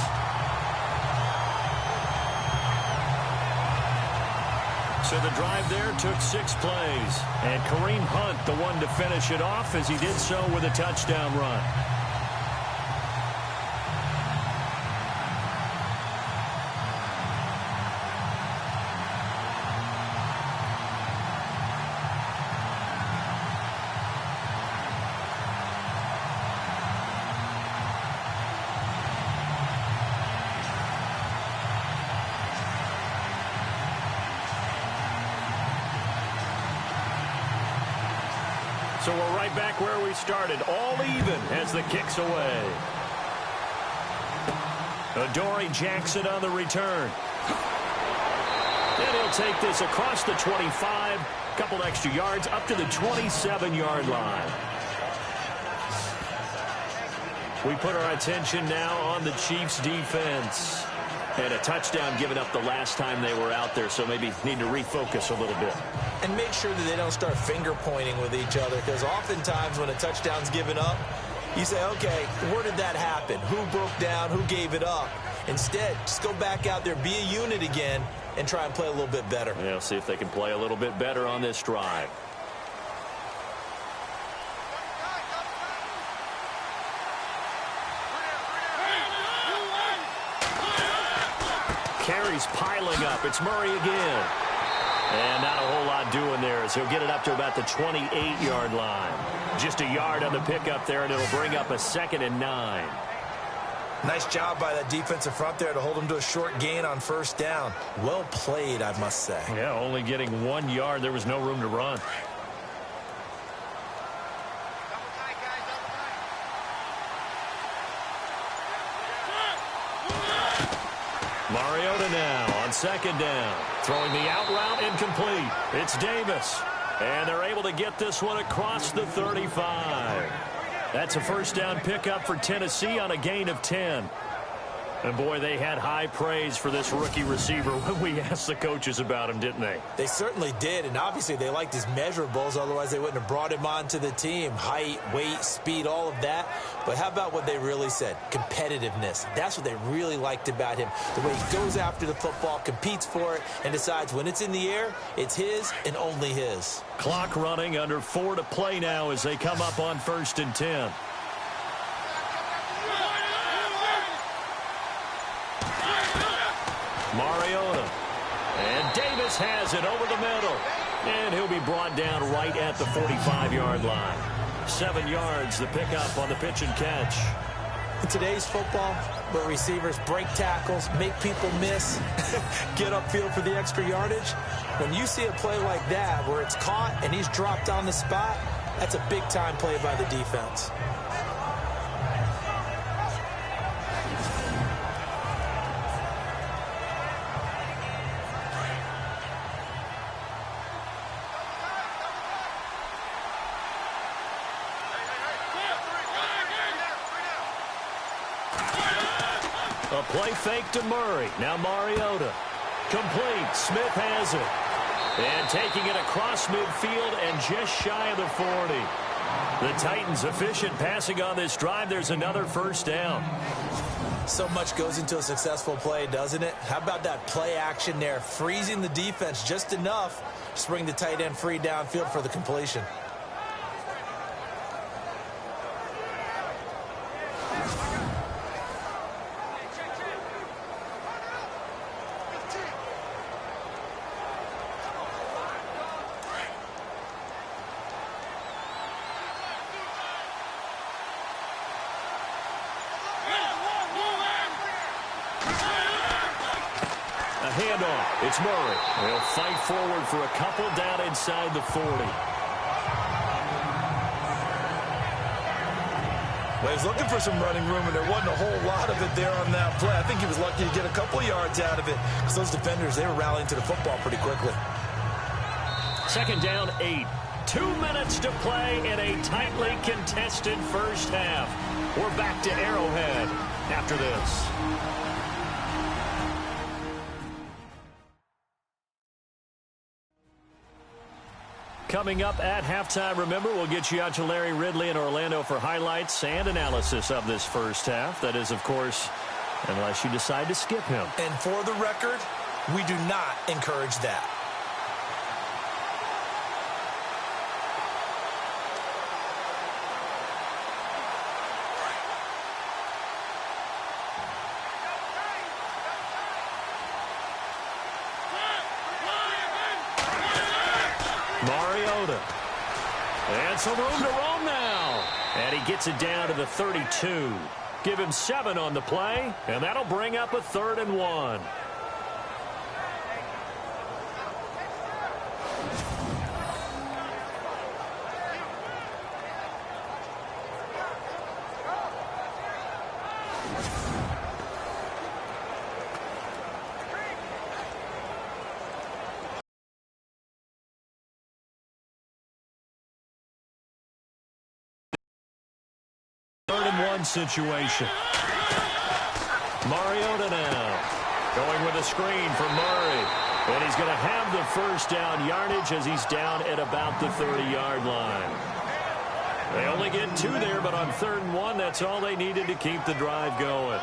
[SPEAKER 2] So the drive there took 6 plays. And Kareem Hunt, the one to finish it off, as he did so with a touchdown run. So we're right back where we started, all even as the kick's away. Adoree Jackson on the return. And he'll take this across the 25, a couple extra yards, up to the 27-yard line. We put our attention now on the Chiefs' defense. And a touchdown given up the last time they were out there, so maybe need to refocus a little bit.
[SPEAKER 3] And make sure that they don't start finger-pointing with each other, because oftentimes when a touchdown's given up, you say, okay, where did that happen? Who broke down? Who gave it up? Instead, just go back out there, be a unit again, and try and play a little bit better.
[SPEAKER 2] Yeah, see if they can play a little bit better on this drive. carries piling up. It's Murray again. And not a whole lot doing there as he'll get it up to about the 28-yard line. Just a yard on the pickup there, and it'll bring up a 2nd and 9.
[SPEAKER 3] Nice job by that defensive front there to hold him to a short gain on 1st down. Well played, I must say.
[SPEAKER 2] Yeah, only getting 1 yard. There was no room to run. Mariota now on 2nd down. Throwing the out route incomplete. It's Davis. And they're able to get this one across the 35. That's a 1st down pickup for Tennessee on a gain of 10. And, boy, they had high praise for this rookie receiver when we asked the coaches about him, didn't they?
[SPEAKER 3] They certainly did, and obviously they liked his measurables. Otherwise, they wouldn't have brought him onto the team. Height, weight, speed, all of that. But how about what they really said? Competitiveness. That's what they really liked about him. The way he goes after the football, competes for it, and decides when it's in the air, it's his and only his.
[SPEAKER 2] Clock running, under 4 to play now as they come up on 1st and 10. Mariota. And Davis has it over the middle. And he'll be brought down right at the 45-yard line. 7 yards, the pickup on the pitch and catch.
[SPEAKER 3] In today's football, where receivers break tackles, make people miss, get upfield for the extra yardage, when you see a play like that where it's caught and he's dropped on the spot, that's a big-time play by the defense.
[SPEAKER 2] A play fake to Murray. Now Mariota. Complete. Smith has it. And taking it across midfield and just shy of the 40. The Titans efficient passing on this drive. There's another 1st down.
[SPEAKER 3] So much goes into a successful play, doesn't it? How about that play action there? Freezing the defense just enough to bring the tight end free downfield for the completion.
[SPEAKER 2] Handoff. It's Murray. They'll fight forward for a couple down inside the 40.
[SPEAKER 3] Well, he was looking for some running room, and there wasn't a whole lot of it there on that play. I think he was lucky to get a couple yards out of it because those defenders, they were rallying to the football pretty quickly.
[SPEAKER 2] 2nd down, 8. 2 minutes to play in a tightly contested 1st half. We're back to Arrowhead after this. Coming up at halftime, remember, we'll get you out to Larry Ridley in Orlando for highlights and analysis of this 1st half. That is, of course, unless you decide to skip him.
[SPEAKER 3] And for the record, we do not encourage that.
[SPEAKER 2] Mariota. And some room to roam now. And he gets it down to the 32. Give him 7 on the play, and that'll bring up a 3rd and 1. Situation. Mariota now going with a screen for Murray, and he's going to have the 1st down yardage as he's down at about the 30-yard line. They only get 2 there, but on 3rd and 1, that's all they needed to keep the drive going.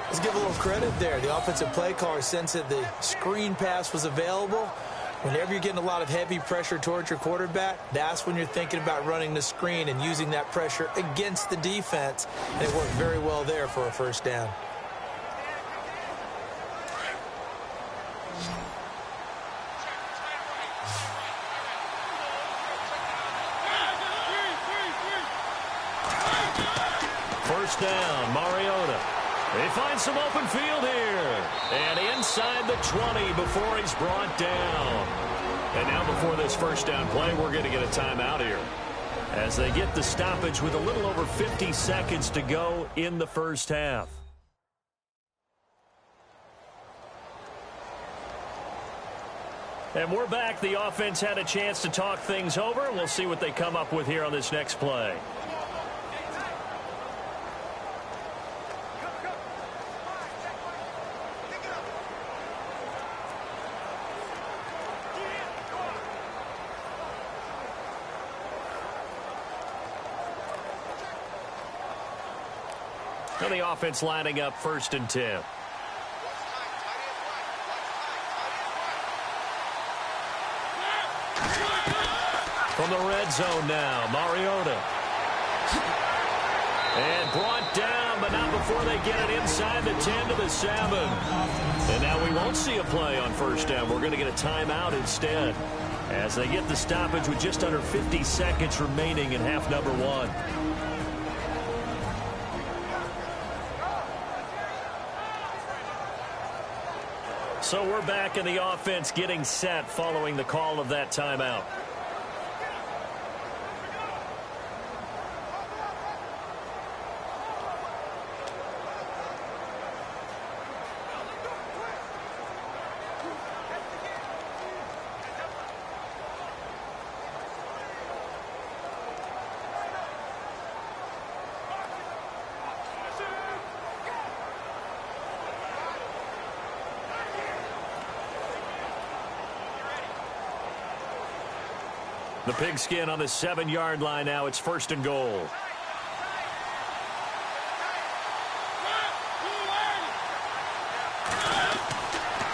[SPEAKER 3] Let's give a little credit there. The offensive play caller sensed that the screen pass was available. Whenever you're getting a lot of heavy pressure towards your quarterback, that's when you're thinking about running the screen and using that pressure against the defense. And it worked very well there for a 1st down.
[SPEAKER 2] First down, Mariota. They find some open field here. And inside the 20 before he's brought down. And now before this first down play, we're going to get a timeout here, as they get the stoppage with a little over 50 seconds to go in the first half. And we're back. The offense had a chance to talk things over. We'll see what they come up with here on this next play. And the offense lining up 1st and 10. From the red zone now, Mariota. And brought down, but not before they get it inside the 10 to the 7. And now we won't see a play on first down. We're going to get a timeout instead, as they get the stoppage with just under 50 seconds remaining in half number 1. So we're back in the offense getting set following the call of that timeout. The pigskin on the 7-yard line now. It's 1st and goal.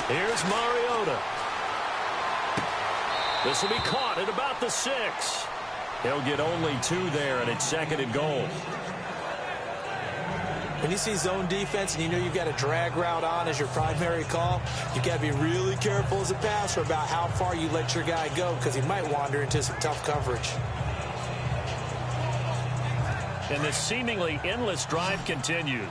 [SPEAKER 2] Here's Mariota. This will be caught at about the 6. He'll get only 2 there, and it's 2nd and goal.
[SPEAKER 3] When you see zone defense and you know you've got a drag route on as your primary call, you've got to be really careful as a passer about how far you let your guy go, because he might wander into some tough coverage.
[SPEAKER 2] And this seemingly endless drive continues.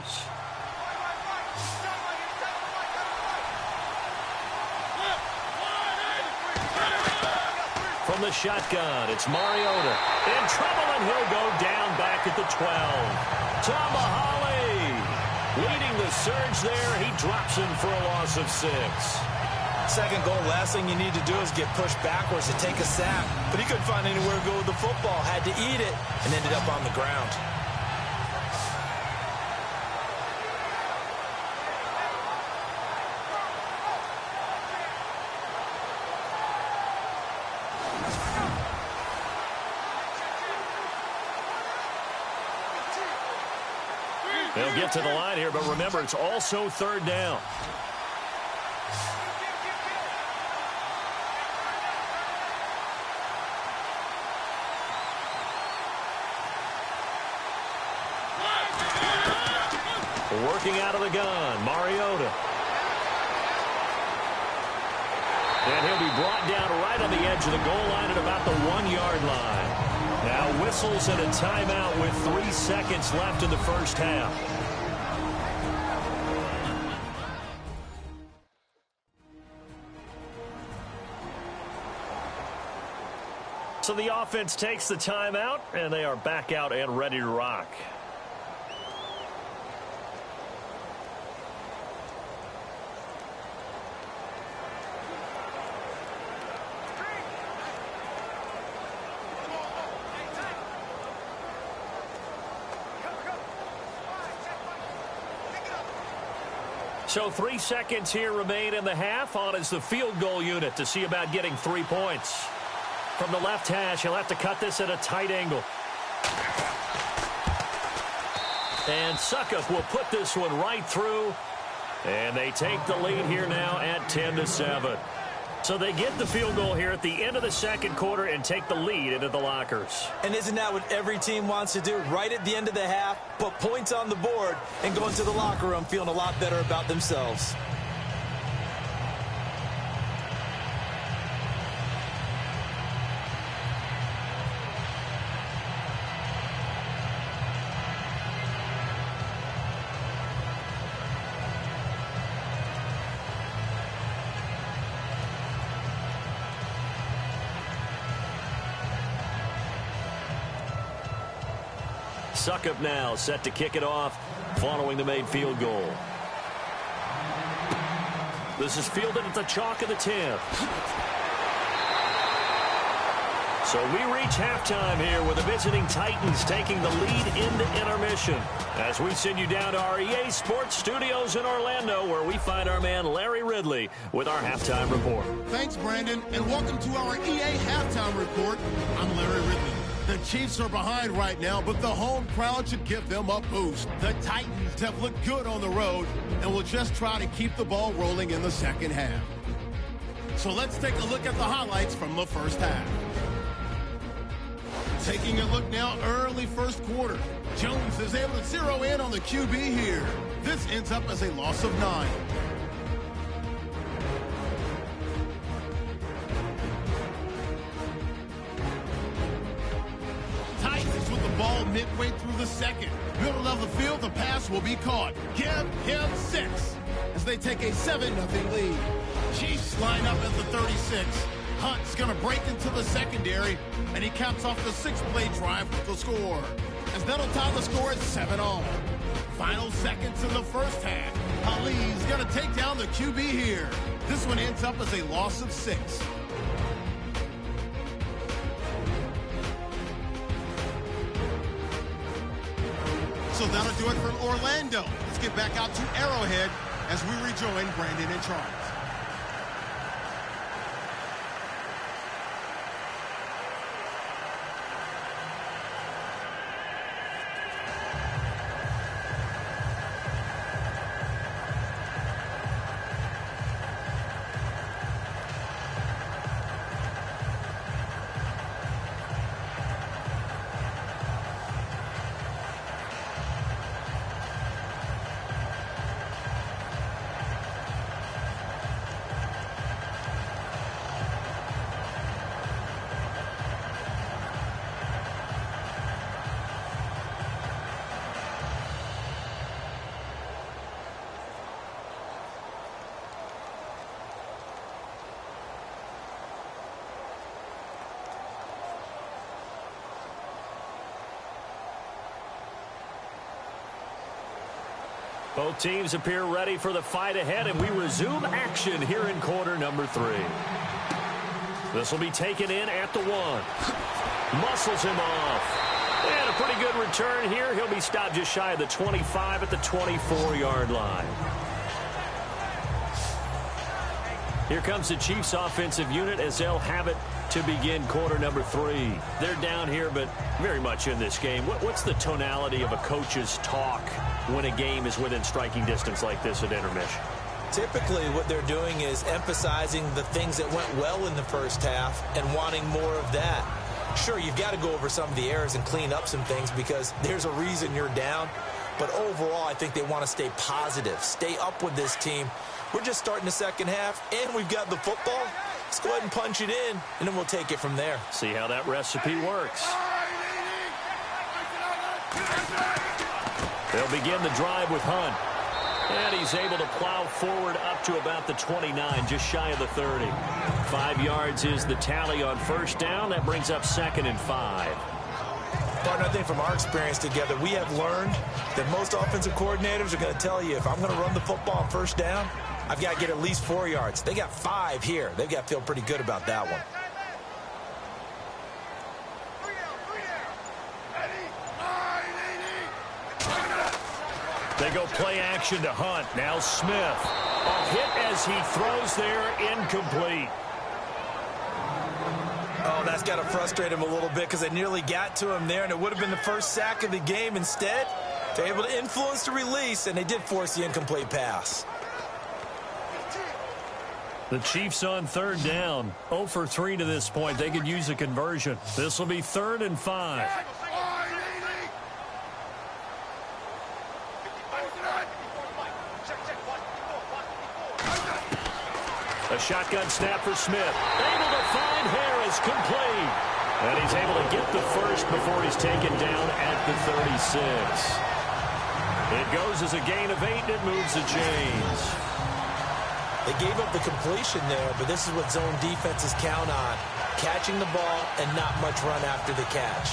[SPEAKER 2] From the shotgun, it's Mariota. In trouble, and he'll go down back at the 12. Tomahawk leading the surge there. He drops him for a loss of 6.
[SPEAKER 3] 2nd goal, last thing you need to do is get pushed backwards to take a sack. But he couldn't find anywhere to go with the football. Had to eat it and ended up on the ground.
[SPEAKER 2] They'll get to the line here, but remember, it's also 3rd down. Working out of the gun, Mariota. And he'll be brought down right on the edge of the goal line at about the 1-yard line. Now whistles and a timeout with 3 seconds left in the first half. So the offense takes the timeout, and they are back out and ready to rock. So 3 seconds here remain in the half. On is the field goal unit to see about getting 3 points. From the left hash, he'll have to cut this at a tight angle. And Suckup will put this one right through. And they take the lead here now at 10-7. So they get the field goal here at the end of the second quarter and take the lead into the lockers.
[SPEAKER 3] And isn't that what every team wants to do? Right at the end of the half, put points on the board, and go into the locker room feeling a lot better about themselves.
[SPEAKER 2] Suckup now set to kick it off following the made field goal. This is fielded at the chalk of the 10. So we reach halftime here with the visiting Titans taking the lead into intermission. As we send you down to our EA Sports Studios in Orlando, where we find our man Larry Ridley with our halftime report.
[SPEAKER 1] Thanks, Brandon, and welcome to our EA Halftime Report. I'm Larry Ridley. The Chiefs are behind right now, but the home crowd should give them a boost. The Titans have looked good on the road and will just try to keep the ball rolling in the second half. So let's take a look at the highlights from the first half. Taking a look now, early first quarter. Jones is able to zero in on the QB here. This ends up as a loss of 9. Titans with the ball midway through the second. Middle of the field, the pass will be caught. Give him 6 as they take a 7-0 lead. Chiefs line up at the 36. Hunt's going to break into the secondary, and he caps off the 6-play drive with the score. As that'll tie the score at 7-all. Final seconds in the first half. Ali's going to take down the QB here. This one ends up as a loss of 6. So that'll do it from Orlando. Let's get back out to Arrowhead as we rejoin Brandon and Charles.
[SPEAKER 2] Both teams appear ready for the fight ahead, and we resume action here in quarter number 3. This will be taken in at the 1. Muscles him off. And a pretty good return here. He'll be stopped just shy of the 25 at the 24-yard line. Here comes the Chiefs offensive unit as they'll have it to begin quarter number 3. They're down here, but very much in this game. What's the tonality of a coach's talk when a game is within striking distance like this at intermission?
[SPEAKER 3] Typically, what they're doing is emphasizing the things that went well in the first half and wanting more of that. Sure, you've got to go over some of the errors and clean up some things because there's a reason you're down. But overall, I think they want to stay positive, stay up with this team. We're just starting the second half, and we've got the football. Let's go ahead and punch it in, and then we'll take it from there.
[SPEAKER 2] See how that recipe works. They'll begin the drive with Hunt. And he's able to plow forward up to about the 29, just shy of the 30. 5 yards is the tally on first down. That brings up 2nd and 5.
[SPEAKER 3] Partner, I think from our experience together, we have learned that most offensive coordinators are going to tell you, if I'm going to run the football on first down, I've got to get at least 4 yards. They got 5 here. They've got to feel pretty good about that one.
[SPEAKER 2] They go play action to Hunt. Now Smith. A hit as he throws there, incomplete.
[SPEAKER 3] Oh, that's got to frustrate him a little bit because they nearly got to him there, and it would have been the first sack of the game. Instead, they're able to influence the release, and they did force the incomplete pass.
[SPEAKER 2] The Chiefs on third down. 0 for 3 to this point. They could use a conversion. This will be 3rd and 5. A shotgun snap for Smith. Able to find Harris, complete. And he's able to get the first before he's taken down at the 36. It goes as a gain of 8, and it moves the chains.
[SPEAKER 3] They gave up the completion there, but this is what zone defenses count on. Catching the ball and not much run after the catch.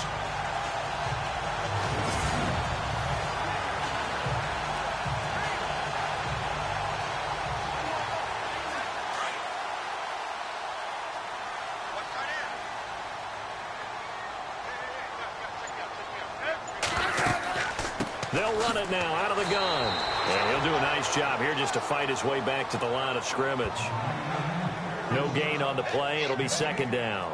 [SPEAKER 2] They'll run it now out of the gun. And he'll do a nice job here just to fight his way back to the line of scrimmage. No gain on the play. It'll be second down.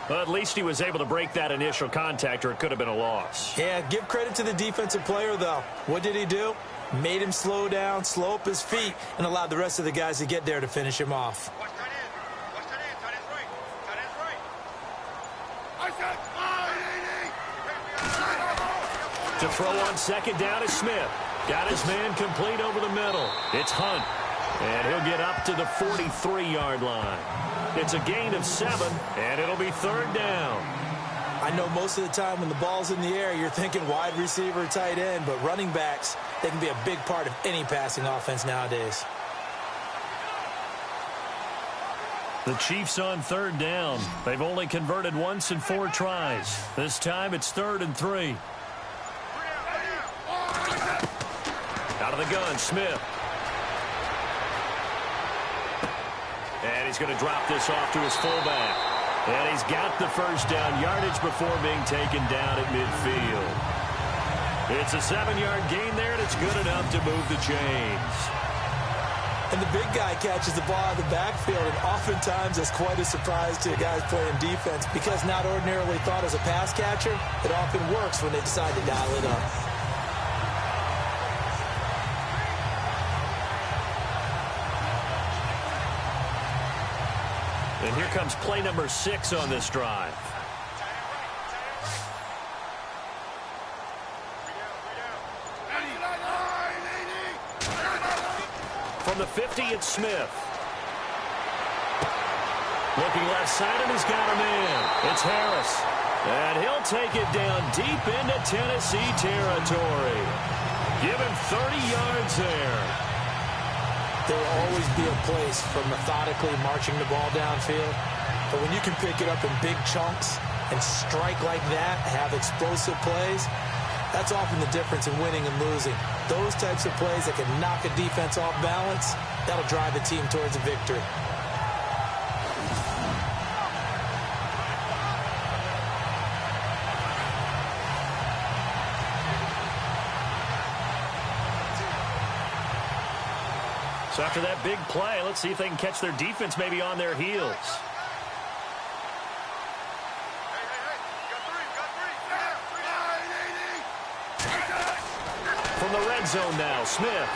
[SPEAKER 2] Well, at least he was able to break that initial contact, or it could have been a loss.
[SPEAKER 3] Yeah, give credit to the defensive player, though. What did he do? Made him slow down, slow up his feet, and allowed the rest of the guys to get there to finish him off.
[SPEAKER 2] To throw on second down is Smith. Got his man complete over the middle. It's Hunt. And he'll get up to the 43-yard line. It's a gain of 7, and it'll be third down.
[SPEAKER 3] I know most of the time when the ball's in the air, you're thinking wide receiver, tight end, but running backs, they can be a big part of any passing offense nowadays.
[SPEAKER 2] The Chiefs on third down. They've only converted once in 4 tries. This time it's 3rd and 3. Out of the gun, Smith. And he's going to drop this off to his fullback. And he's got the first down yardage before being taken down at midfield. It's a 7-yard gain there, and it's good enough to move the chains.
[SPEAKER 3] And the big guy catches the ball out of the backfield, and oftentimes it's quite a surprise to guys playing defense because not ordinarily thought as a pass catcher, it often works when they decide to dial it up.
[SPEAKER 2] And here comes play number 6 on this drive. From the 50, it's Smith. Looking left side, and he's got a man. It's Harris. And he'll take it down deep into Tennessee territory. Give him 30 yards there.
[SPEAKER 3] There will always be a place for methodically marching the ball downfield. But when you can pick it up in big chunks and strike like that, have explosive plays, that's often the difference in winning and losing. Those types of plays that can knock a defense off balance, that'll drive a team towards a victory.
[SPEAKER 2] So after that big play, let's see if they can catch their defense maybe on their heels. From the red zone now, Smith.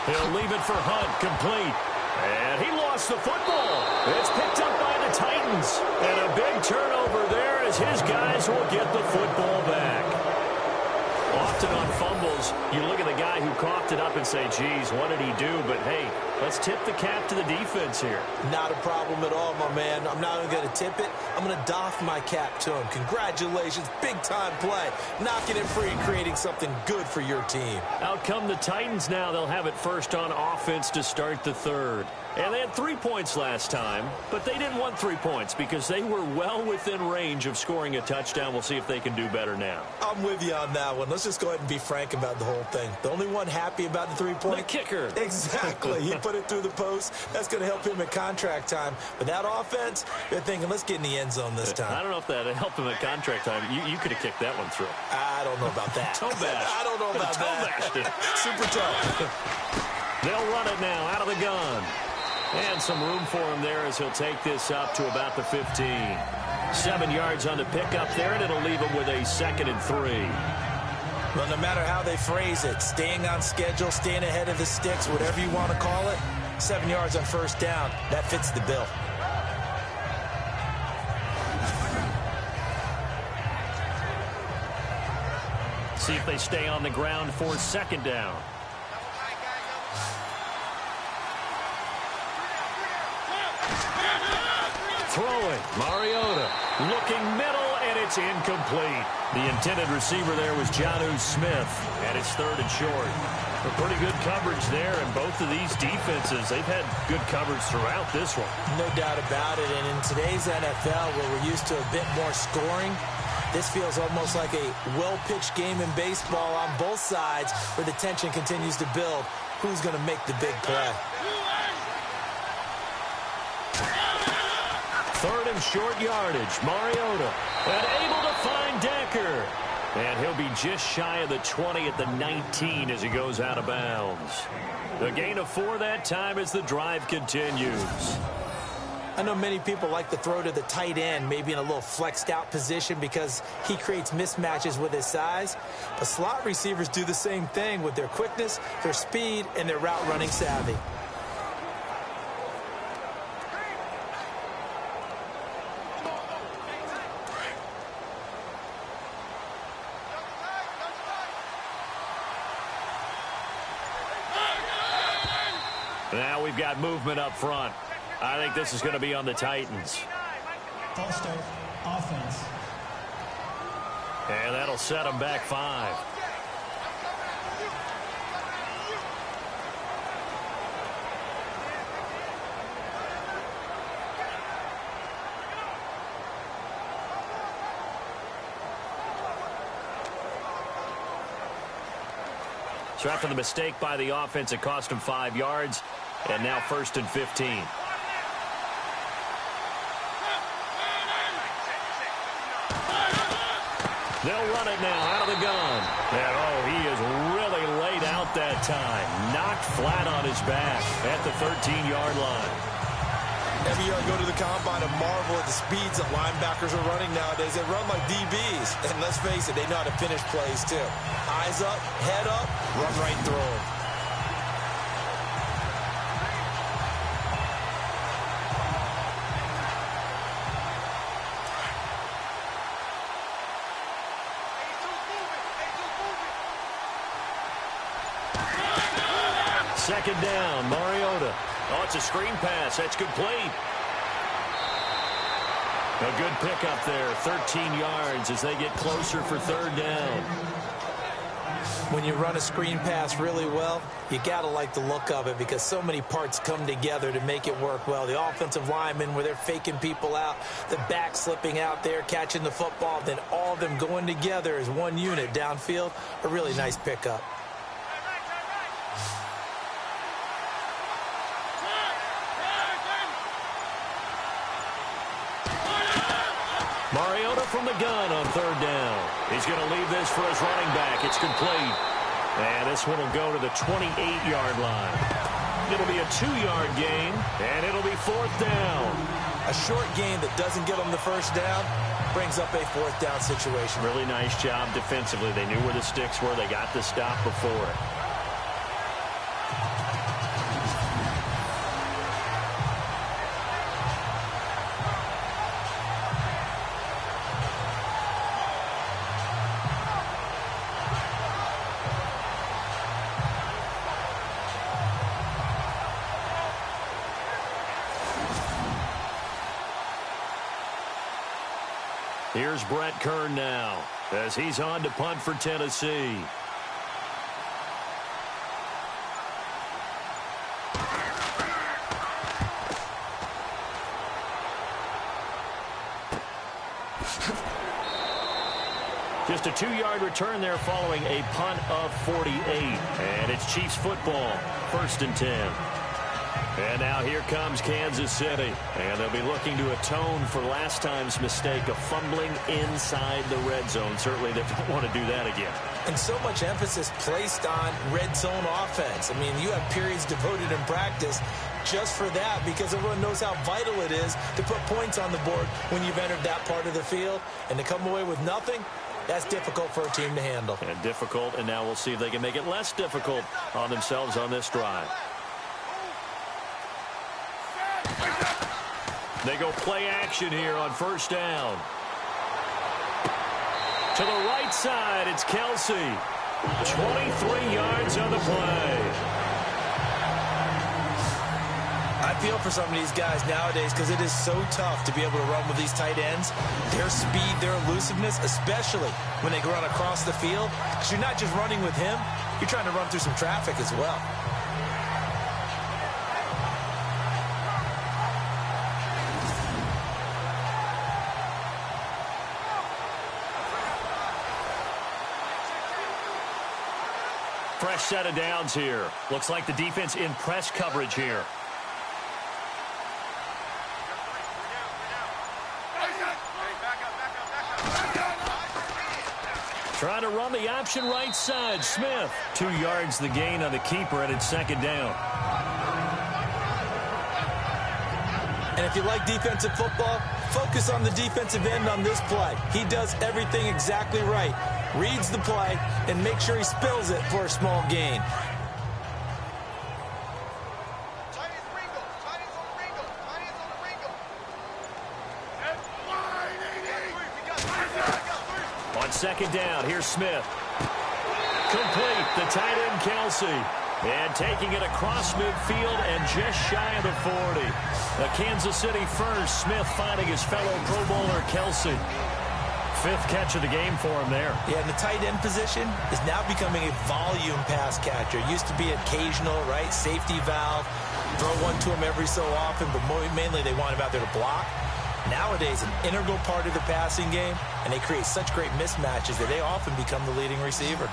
[SPEAKER 2] He'll leave it for Hunt, complete. And he lost the football. It's picked up by the Titans. And a big turnover there as his guys will get the football back. Often on fumbles, you look at the guy who coughed it up and say, geez, what did he do? But, hey, let's tip the cap to the defense here.
[SPEAKER 3] Not a problem at all, my man. I'm not even going to tip it. I'm going to doff my cap to him. Congratulations. Big-time play. Knocking it free and creating something good for your team.
[SPEAKER 2] Out come the Titans now. They'll have it first on offense to start the third. And they had 3 points last time, but they didn't want 3 points because they were well within range of scoring a touchdown. We'll see if they can do better now.
[SPEAKER 3] I'm with you on that one. Let's just go ahead and be frank about the whole thing. The only one happy about the 3-point?
[SPEAKER 2] The kicker.
[SPEAKER 3] Exactly. He put it through the post. That's going to help him at contract time. But that offense, they're thinking, let's get in the end zone this time.
[SPEAKER 2] I don't know if that helped him at contract time. You could have kicked that one through.
[SPEAKER 3] I don't know about that.
[SPEAKER 2] Toe bash.
[SPEAKER 3] I don't know about that. Super tough.
[SPEAKER 2] They'll run it now out of the gun. And some room for him there as he'll take this up to about the 15. 7 yards on the pickup there, and it'll leave him with a 2nd and 3.
[SPEAKER 3] Well, no matter how they phrase it, staying on schedule, staying ahead of the sticks, whatever you want to call it, 7 yards on first down, that fits the bill.
[SPEAKER 2] See if they stay on the ground for second down. Throwing, Mariota, looking middle, and it's incomplete. The intended receiver there was Jonnu Smith, and it's 3rd and short. A pretty good coverage there, and both of these defenses, they've had good coverage throughout this one.
[SPEAKER 3] No doubt about it, and in today's NFL, where we're used to a bit more scoring, this feels almost like a well-pitched game in baseball on both sides, where the tension continues to build. Who's going to make the big play?
[SPEAKER 2] 3rd and short yardage. Mariota. And able to find Decker. And he'll be just shy of the 20 at the 19 as he goes out of bounds. The gain of 4 that time as the drive continues.
[SPEAKER 3] I know many people like to throw to the tight end, maybe in a little flexed out position because he creates mismatches with his size. But slot receivers do the same thing with their quickness, their speed, and their route running savvy.
[SPEAKER 2] Now we've got movement up front. I think this is going to be on the Titans.
[SPEAKER 5] False start, offense.
[SPEAKER 2] And that'll set them back 5. So after the mistake by the offense, it cost them 5 yards. And now 1st and 15. They'll run it now out of the gun. And, oh, he is really laid out that time. Knocked flat on his back at the 13-yard line.
[SPEAKER 3] Every year I go to the combine and marvel at the speeds that linebackers are running nowadays. They run like DBs. And let's face it, they know how to finish plays too. Eyes up, head up, run right through them.
[SPEAKER 2] Second down, Mariota. Oh, it's a screen pass. That's complete. A good pickup there, 13 yards as they get closer for 3rd down.
[SPEAKER 3] When you run a screen pass really well, you got to like the look of it because so many parts come together to make it work well. The offensive linemen, where they're faking people out, the back slipping out there, catching the football, then all of them going together as one unit downfield. A really nice pickup.
[SPEAKER 2] Mariota from the gun on 3rd down. He's going to leave this for his running back. It's complete. And this one will go to the 28-yard line. It'll be a 2-yard gain, and it'll be 4th down.
[SPEAKER 3] A short gain that doesn't get them the 1st down brings up a 4th down situation.
[SPEAKER 2] Really nice job defensively. They knew where the sticks were. They got the stop before it. Here's Brett Kern now as he's on to punt for Tennessee. Just a 2-yard return there following a punt of 48. And it's Chiefs football, 1st and 10. And now here comes Kansas City. And they'll be looking to atone for last time's mistake of fumbling inside the red zone. Certainly they don't want to do that again.
[SPEAKER 3] And so much emphasis placed on red zone offense. I mean, you have periods devoted in practice just for that because everyone knows how vital it is to put points on the board when you've entered that part of the field. And to come away with nothing, that's difficult for a team to handle.
[SPEAKER 2] And difficult, and now we'll see if they can make it less difficult on themselves on this drive. They go play action here on 1st down. To the right side, it's Kelsey. 23 yards on the play.
[SPEAKER 3] I feel for some of these guys nowadays because it is so tough to be able to run with these tight ends. Their speed, their elusiveness, especially when they run across the field. Because you're not just running with him, you're trying to run through some traffic as well.
[SPEAKER 2] Fresh set of downs here. Looks like the defense in press coverage here. Trying to run the option right side. Smith. 2 yards the gain on the keeper, and it's second down.
[SPEAKER 3] And if you like defensive football, focus on the defensive end on this play. He does everything exactly right. Reads the play and makes sure he spills it for a small gain.
[SPEAKER 2] On second down, here's Smith. Complete, the tight end Kelsey. And taking it across midfield and just shy of the 40. The Kansas City first, Smith finding his fellow Pro Bowler Kelsey. 5th catch of the game for him there.
[SPEAKER 3] Yeah, and the tight end position is now becoming a volume pass catcher. Used to be occasional, right? Safety valve. Throw one to him every so often, but mainly they want him out there to block. Nowadays, an integral part of the passing game, and they create such great mismatches that they often become the leading receiver.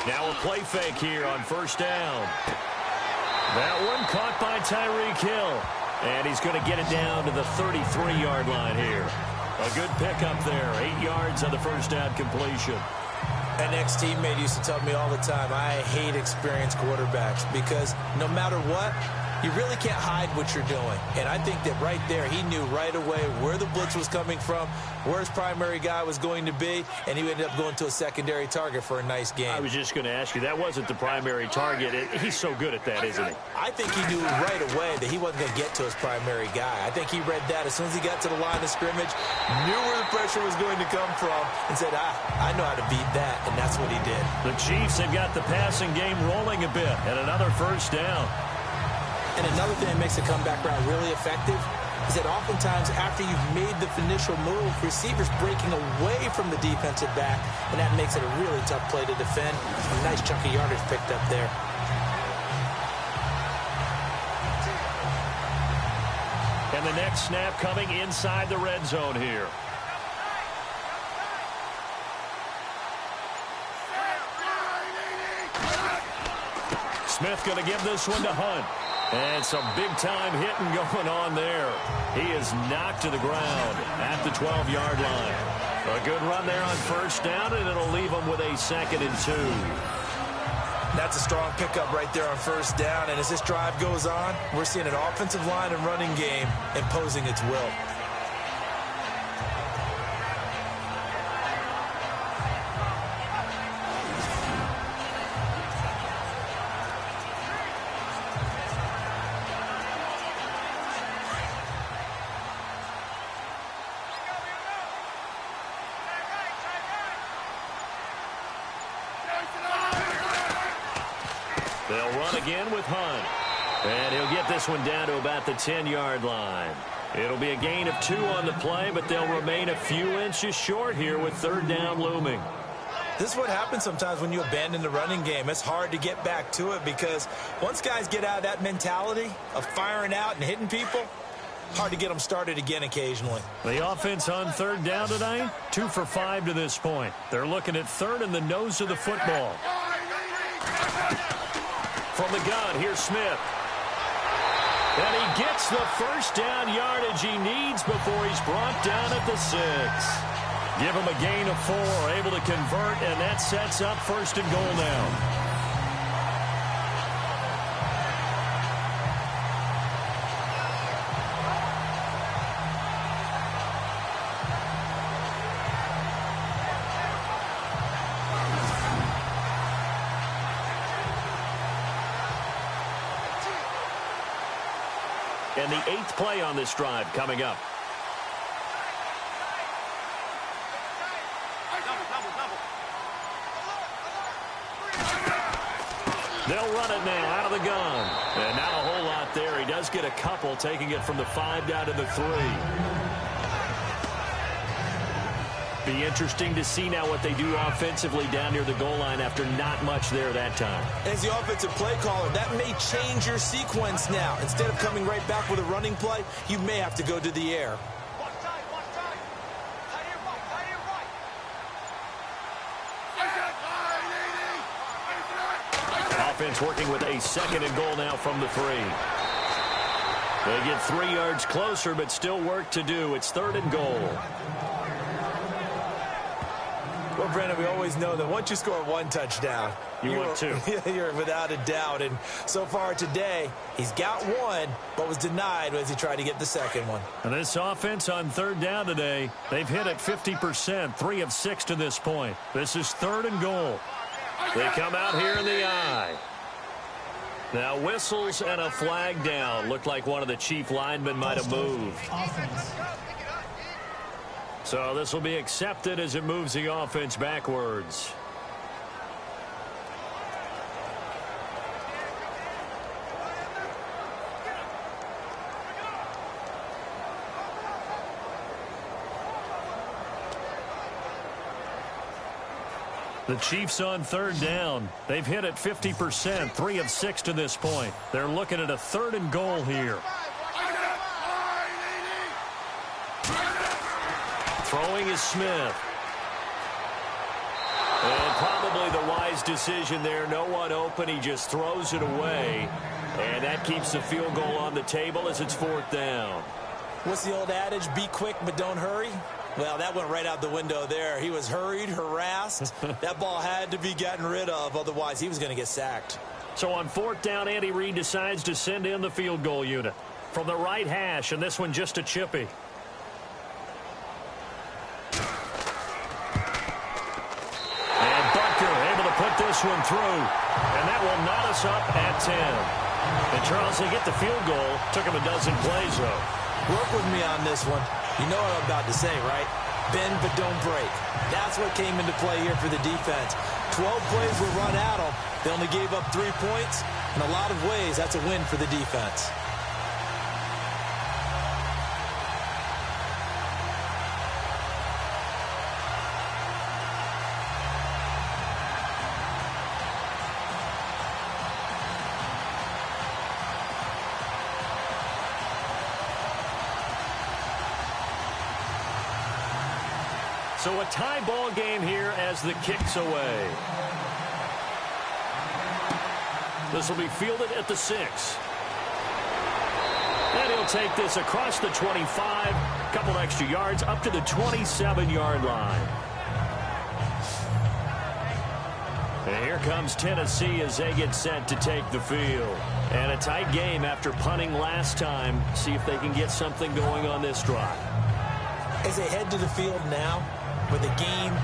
[SPEAKER 2] Now a play fake here on first down. That one caught by Tyreek Hill. And he's going to get it down to the 33-yard line here. A good pickup there. 8 yards on the first down completion.
[SPEAKER 3] An ex-teammate used to tell me all the time, I hate experienced quarterbacks because no matter what, you really can't hide what you're doing. And I think that right there, he knew right away where the blitz was coming from, where his primary guy was going to be, and he ended up going to a secondary target for a nice game.
[SPEAKER 2] I was just going to ask you, that wasn't the primary target. He's so good at that, isn't he?
[SPEAKER 3] I think he knew right away that he wasn't going to get to his primary guy. I think he read that as soon as he got to the line of scrimmage, knew where the pressure was going to come from, and said, I know how to beat that, and that's what he did.
[SPEAKER 2] The Chiefs have got the passing game rolling a bit, and another first down.
[SPEAKER 3] And another thing that makes the comeback route really effective is that oftentimes after you've made the initial move, receivers breaking away from the defensive back, and that makes it a really tough play to defend. A nice chunk of yardage picked up there.
[SPEAKER 2] And the next snap coming inside the red zone here. Smith going to give this one to Hunt. And some big-time hitting going on there. He is knocked to the ground at the 12-yard line. A good run there on first down, and it'll leave him with a 2nd and 2.
[SPEAKER 3] That's a strong pickup right there on first down. And as this drive goes on, we're seeing an offensive line and running game imposing its will.
[SPEAKER 2] They'll run again with Hunt. And he'll get this one down to about the 10-yard line. It'll be a gain of 2 on the play, but they'll remain a few inches short here with 3rd down looming.
[SPEAKER 3] This is what happens sometimes when you abandon the running game. It's hard to get back to it because once guys get out of that mentality of firing out and hitting people, hard to get them started again occasionally.
[SPEAKER 2] The offense on 3rd down tonight, 2 for 5 to this point. They're looking at 3rd in the nose of the football. From the gun, here's Smith. And he gets the first down yardage he needs before he's brought down at the 6. Give him a gain of 4, able to convert, and that sets up 1st and goal now. And the 8th play on this drive coming up. They'll run it now out of the gun. And not a whole lot there. He does get a couple, taking it from the 5 down to the 3. Be interesting to see now what they do offensively down near the goal line after not much there that time.
[SPEAKER 3] As the offensive play caller, that may change your sequence now. Instead of coming right back with a running play, you may have to go to the air.
[SPEAKER 2] Offense working with a 2nd and goal now from the 3. They get 3 yards closer, but still work to do. It's 3rd and goal.
[SPEAKER 3] Well, Brandon, we always know that once you score 1 touchdown,
[SPEAKER 2] want 2.
[SPEAKER 3] You're without a doubt. And so far today, he's got 1, but was denied as he tried to get the second one.
[SPEAKER 2] And this offense on 3rd down today, they've hit it 50%, 3 of 6 to this point. This is 3rd and goal. They come out here in the I. Now whistles and a flag down. Looked like one of the chief linemen might have moved.
[SPEAKER 5] Offense.
[SPEAKER 2] So this will be accepted as it moves the offense backwards. The Chiefs on 3rd down. They've hit it 50%, 3 of 6 to this point. They're looking at a 3rd and goal here. Throwing is Smith. And probably the wise decision there. No one open. He just throws it away. And that keeps the field goal on the table as it's 4th down.
[SPEAKER 3] What's the old adage? Be quick, but don't hurry. Well, that went right out the window there. He was hurried, harassed. That ball had to be gotten rid of. Otherwise, he was going to get sacked.
[SPEAKER 2] So on 4th down, Andy Reid decides to send in the field goal unit from the right hash, and this one just a chippy. And Butker able to put this one through, and that will knot us up at 10. And Charles, they get the field goal. Took him a dozen plays, though.
[SPEAKER 3] Work with me on this one. You know what I'm about to say, right? Bend but don't break. That's what came into play here for the defense. 12 plays were run at them. They only gave up 3 points. In a lot of ways, that's a win for the defense.
[SPEAKER 2] So a tie ball game here as the kick's away. This will be fielded at the 6. And he'll take this across the 25, couple extra yards up to the 27-yard line. And here comes Tennessee as they get set to take the field. And a tight game after punting last time. See if they can get something going on this drive.
[SPEAKER 3] As they head to the field now, with the game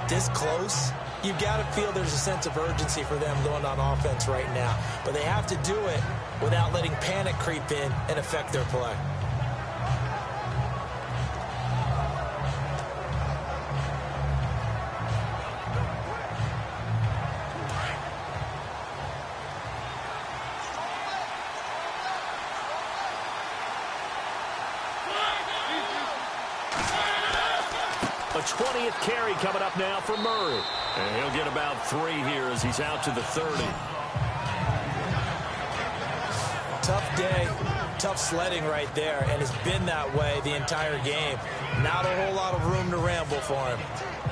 [SPEAKER 3] this close, you've got to feel there's a sense of urgency for them going on offense right now. But they have to do it without letting panic creep in and affect their play.
[SPEAKER 2] A 20th carry coming up now for Murray. And he'll get about 3 here as he's out to the 30.
[SPEAKER 3] Tough day, tough sledding right there, and it's been that way the entire game. Not a whole lot of room to ramble for him.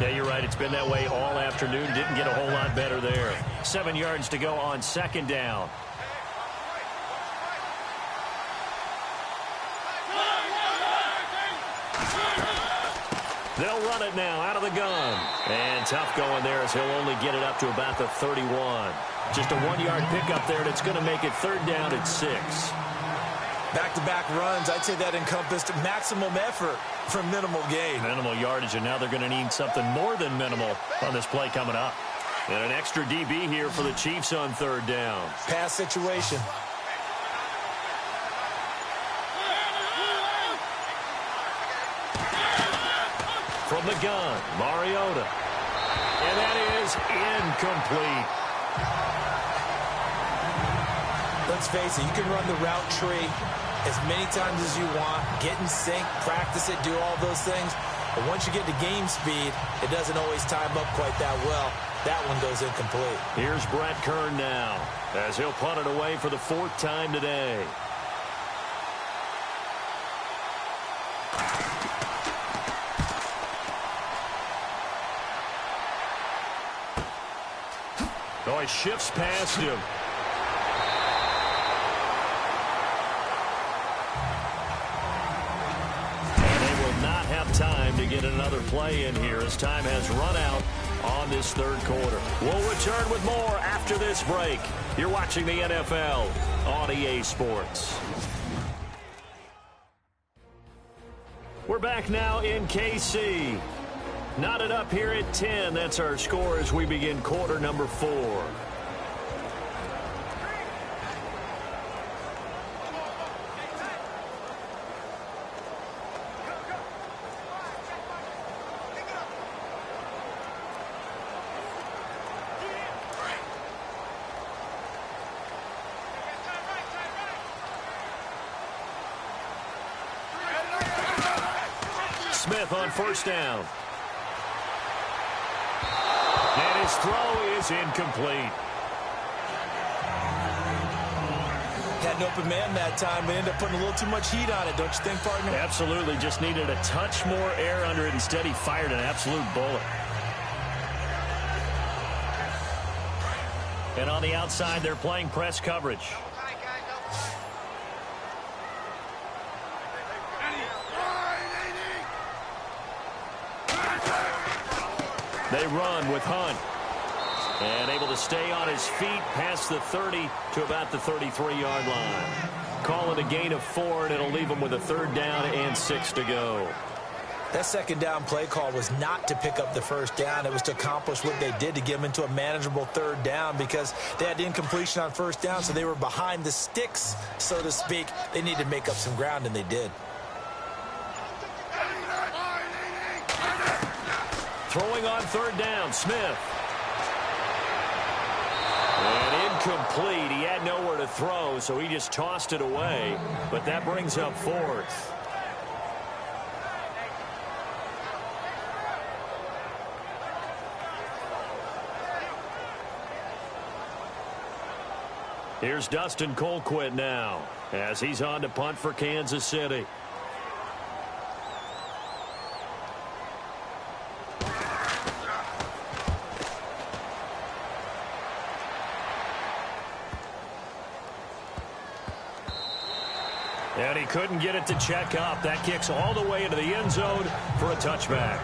[SPEAKER 2] Yeah, you're right. It's been that way all afternoon. Didn't get a whole lot better there. 7 yards to go on 2nd down. They'll run it now out of the gun. And tough going there as he'll only get it up to about the 31. Just a 1-yard pickup there, and it's going to make it 3rd down at 6.
[SPEAKER 3] Back-to-back runs, I'd say that encompassed maximum effort for minimal gain.
[SPEAKER 2] Minimal yardage, and now they're going to need something more than minimal on this play coming up. And an extra DB here for the Chiefs on 3rd down.
[SPEAKER 3] Pass situation.
[SPEAKER 2] From the gun, Mariota. And that is incomplete.
[SPEAKER 3] Let's face it, you can run the route tree as many times as you want, get in sync, practice it, do all those things. But once you get to game speed, it doesn't always time up quite that well. That one goes incomplete.
[SPEAKER 2] Here's Brett Kern now as he'll punt it away for the 4th time today. Oh, he shifts past him. time to get another play in here as time has run out on this third quarter. We'll return with more after this break. You're watching the NFL on EA Sports. We're back now in KC. Knotted up here at 10. That's our score as we begin quarter number 4. Smith on first down. And his throw is incomplete.
[SPEAKER 3] Had an open man that time, but ended up putting a little too much heat on it, don't you think, partner?
[SPEAKER 2] Absolutely. Just needed a touch more air under it. Instead, he fired an absolute bullet. And on the outside, they're playing press coverage. They run with Hunt. And able to stay on his feet past the 30 to about the 33-yard line. Call it a gain of 4, and it'll leave them with a third down and 6 to go.
[SPEAKER 3] That second down play call was not to pick up the first down. It was to accomplish what they did, to get them into a manageable third down, because they had incompletion on first down, so they were behind the sticks, so to speak. They needed to make up some ground, and they did.
[SPEAKER 2] Throwing on third down, Smith. And incomplete. He had nowhere to throw, so he just tossed it away. But that brings up fourth. Here's Dustin Colquitt now, as he's on to punt for Kansas City. And he couldn't get it to check up. That kicks all the way into the end zone for a touchback.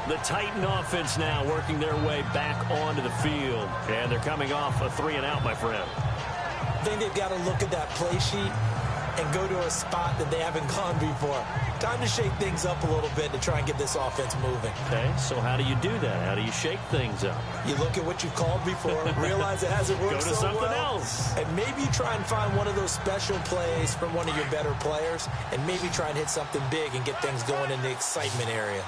[SPEAKER 2] The Titan offense now working their way back onto the field. And they're coming off a 3-and-out, my friend.
[SPEAKER 3] I think they've got to look at that play sheet and go to a spot that they haven't gone before. Time to shake things up a little bit to try and get this offense moving.
[SPEAKER 2] Okay, so how do you do that? How do you shake things up?
[SPEAKER 3] You look at what you've called before, realize it hasn't worked so well.
[SPEAKER 2] Go to something else.
[SPEAKER 3] And maybe try and find one of those special plays from one of your better players, and maybe try and hit something big and get things going in the excitement area.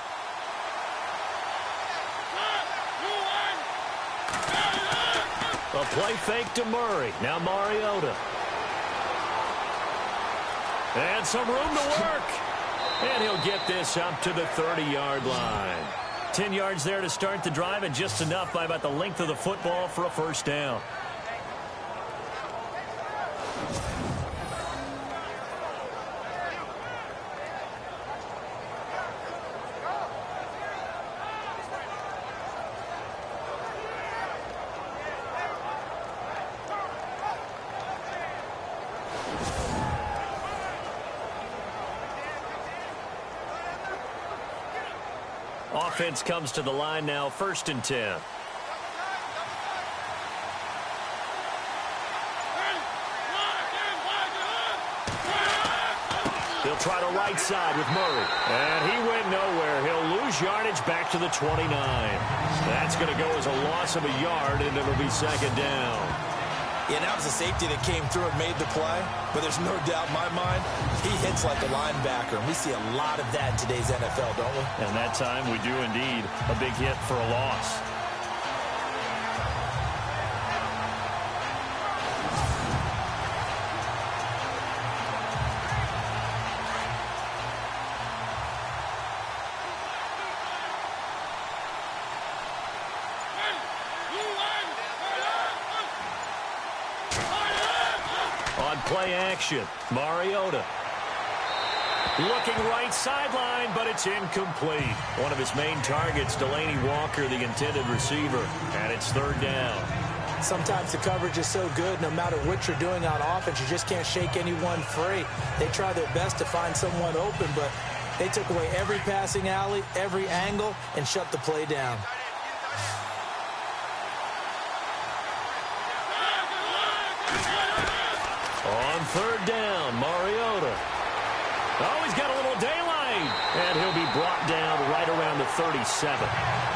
[SPEAKER 2] A play fake to Murray. Now Mariota. And some room to work. And he'll get this up to the 30-yard line. 10 yards there to start the drive, and just enough by about the length of the football for a first down. Offense comes to the line now, 1st and 10. He'll try to right side with Murray. And he went nowhere. He'll lose yardage back to the 29. That's going to go as a loss of a yard, and it'll be 2nd down.
[SPEAKER 3] Yeah, that was a safety that came through and made the play. But there's no doubt in my mind, he hits like a linebacker. And we see a lot of that in today's NFL, don't we?
[SPEAKER 2] And that time we do indeed. A big hit for a loss. Play action. Mariota. Looking right sideline, but it's incomplete. One of his main targets, Delaney Walker, the intended receiver. And it's 3rd down.
[SPEAKER 3] Sometimes the coverage is so good, no matter what you're doing on offense, you just can't shake anyone free. They try their best to find someone open, but They took away every passing alley, every angle, and shut the play down.
[SPEAKER 2] On third down, Mariota. Oh, he's got a little daylight. And he'll be brought down right around the 37.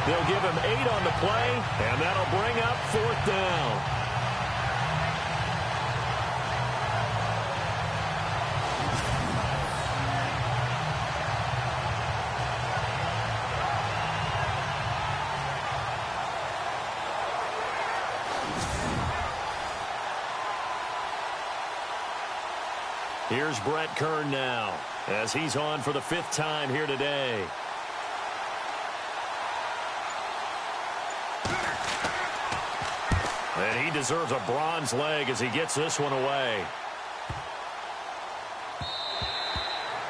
[SPEAKER 2] They'll give him 8 on the play, and that'll bring up fourth down. Here's Brett Kern now, as he's on for the 5th time here today. And he deserves a bronze leg as he gets this one away.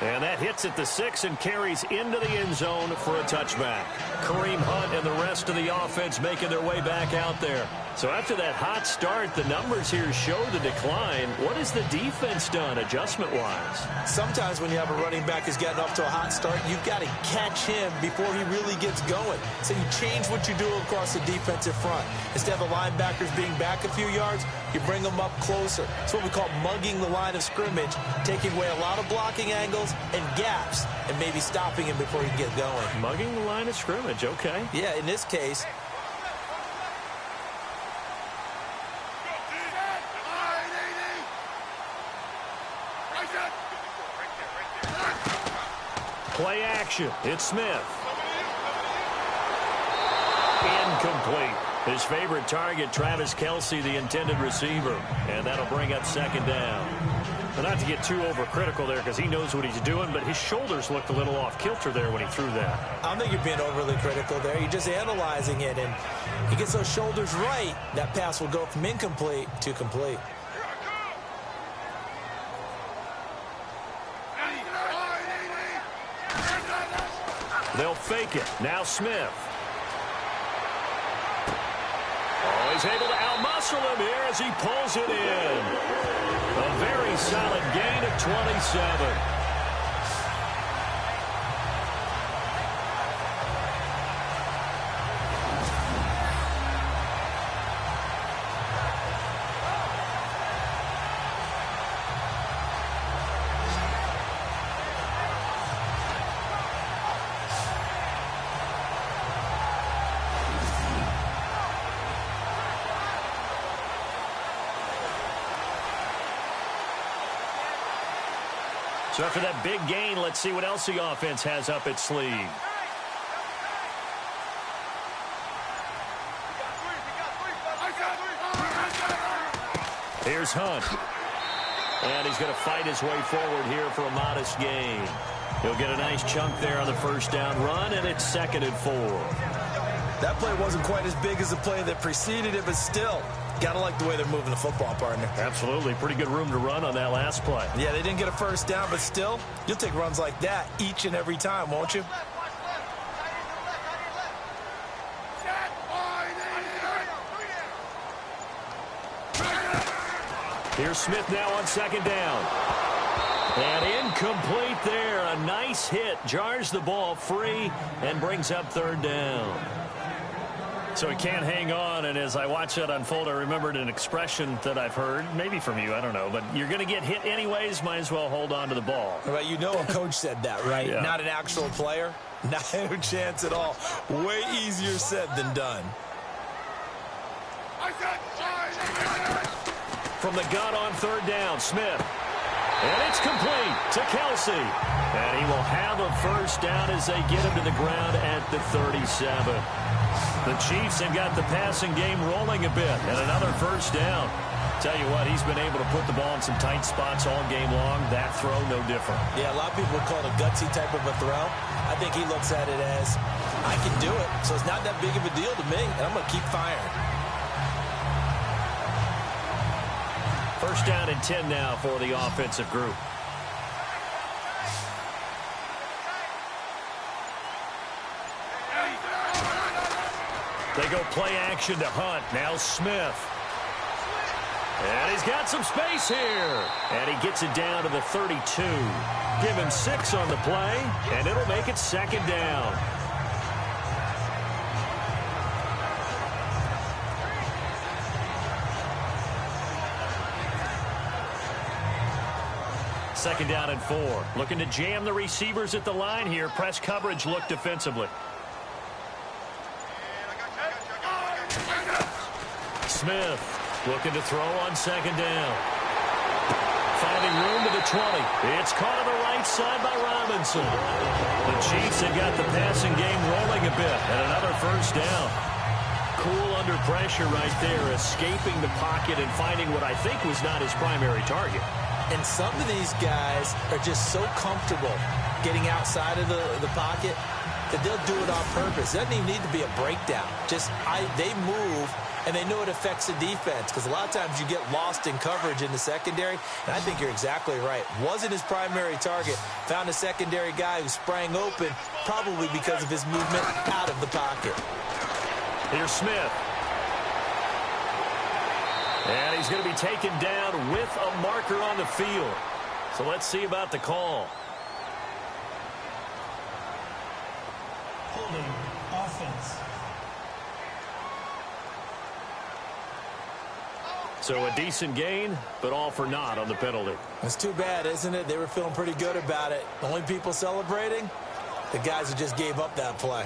[SPEAKER 2] And that hits at the 6 and carries into the end zone for a touchback. Kareem Hunt and the rest of the offense making their way back out there. So after that hot start, the numbers here show the decline. What has the defense done adjustment-wise?
[SPEAKER 3] Sometimes when you have a running back who's getting off to a hot start, you've got to catch him before he really gets going. So you change what you do across the defensive front. Instead of the linebackers being back a few yards, you bring them up closer. It's what we call mugging the line of scrimmage, taking away a lot of blocking angles and gaps, and maybe stopping him before he can get going.
[SPEAKER 2] Mugging the line of scrimmage, okay.
[SPEAKER 3] Yeah, in this case.
[SPEAKER 2] Play action. It's Smith. Incomplete. His favorite target, Travis Kelce, the intended receiver. And that'll bring up second down. But not to get too overcritical there because he knows what he's doing, but his shoulders looked a little off kilter there when he threw that.
[SPEAKER 3] I don't think you're being overly critical there. You're just analyzing it, and he gets those shoulders right. That pass will go from incomplete to complete.
[SPEAKER 2] They'll fake it. Now Smith. Oh, he's able to outmuscle him here as he pulls it in. A very solid gain of 27. So after that big gain, let's see what else the offense has up its sleeve. Here's Hunt. And he's going to fight his way forward here for a modest gain. He'll get a nice chunk there on the first down run, and it's 2nd and 4.
[SPEAKER 3] That play wasn't quite as big as the play that preceded it, but still, got to like the way they're moving the football, partner.
[SPEAKER 2] Absolutely. Pretty good room to run on that last play.
[SPEAKER 3] Yeah, they didn't get a first down, but still, you'll take runs like that each and every time, won't you?
[SPEAKER 2] Here's Smith now on second down. And incomplete there. A nice hit. Jars the ball free and brings up third down. So he can't hang on, and as I watch that unfold, I remembered an expression that I've heard, maybe from you, I don't know, but you're going to get hit anyways, might as well hold on to the ball.
[SPEAKER 3] Right, you know a coach said that, right?
[SPEAKER 2] Yeah.
[SPEAKER 3] Not an actual player. Not a chance at all. Way easier said than done.
[SPEAKER 2] From the gun on third down, Smith. And it's complete to Kelce. And he will have a first down as they get him to the ground at the 37. The Chiefs have got the passing game rolling a bit, and another first down. Tell you what, he's been able to put the ball in some tight spots all game long. That throw, no different.
[SPEAKER 3] Yeah, a lot of people would call it a gutsy type of a throw. I think he looks at it as, I can do it, so it's not that big of a deal to me, and I'm going to keep firing.
[SPEAKER 2] First down and 10 now for the offensive group. They go play action to Hunt. Now Smith. And he's got some space here. And he gets it down to the 32. Give him 6 on the play, and it'll make it 2nd down. Second down and 4. Looking to jam the receivers at the line here. Press coverage look defensively. Smith looking to throw on 2nd down. Finding room to the 20. It's caught on the right side by Robinson. The Chiefs have got the passing game rolling a bit, and another 1st down. Cool under pressure right there, escaping the pocket and finding what I think was not his primary target.
[SPEAKER 3] And some of these guys are just so comfortable getting outside of the pocket that they'll do it on purpose. It doesn't even need to be a breakdown. They move, and they know it affects the defense, because a lot of times you get lost in coverage in the secondary, and I think you're exactly right. Wasn't his primary target. Found a secondary guy who sprang open, probably because of his movement out of the pocket.
[SPEAKER 2] Here's Smith. And he's going to be taken down with a marker on the field. So let's see about the call.
[SPEAKER 5] Holding offense.
[SPEAKER 2] So a decent gain, but all for naught on the penalty.
[SPEAKER 3] It's too bad, isn't it? They were feeling pretty good about it. The only people celebrating, the guys who just gave up that play.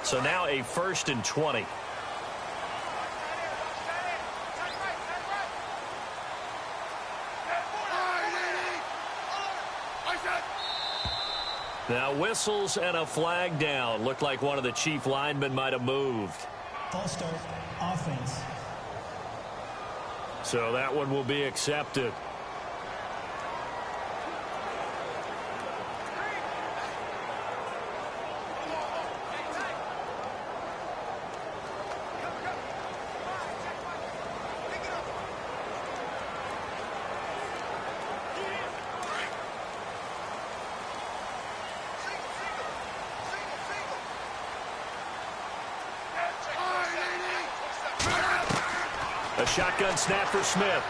[SPEAKER 2] So now a 1st and 20. Now whistles and a flag down. Looked like one of the Chief linemen might have moved.
[SPEAKER 5] False start, offense.
[SPEAKER 2] So that one will be accepted. A shotgun snap for Smith.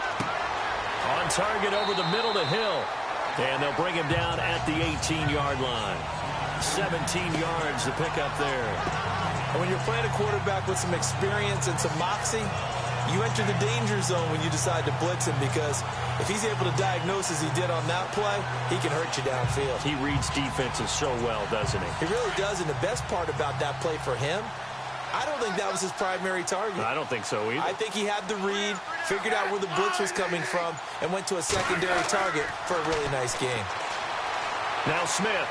[SPEAKER 2] On target over the middle to Hill. And they'll bring him down at the 18-yard line. 17 yards to pick up there.
[SPEAKER 3] And when you're playing a quarterback with some experience and some moxie, you enter the danger zone when you decide to blitz him, because if he's able to diagnose as he did on that play, he can hurt you downfield.
[SPEAKER 2] He reads defenses so well, doesn't he?
[SPEAKER 3] He really does, and the best part about that play for him, I don't think that was his primary target.
[SPEAKER 2] I don't think so either. I
[SPEAKER 3] think he had the read, figured out where the blitz was coming from, and went to a secondary target for a really nice game.
[SPEAKER 2] Now Smith.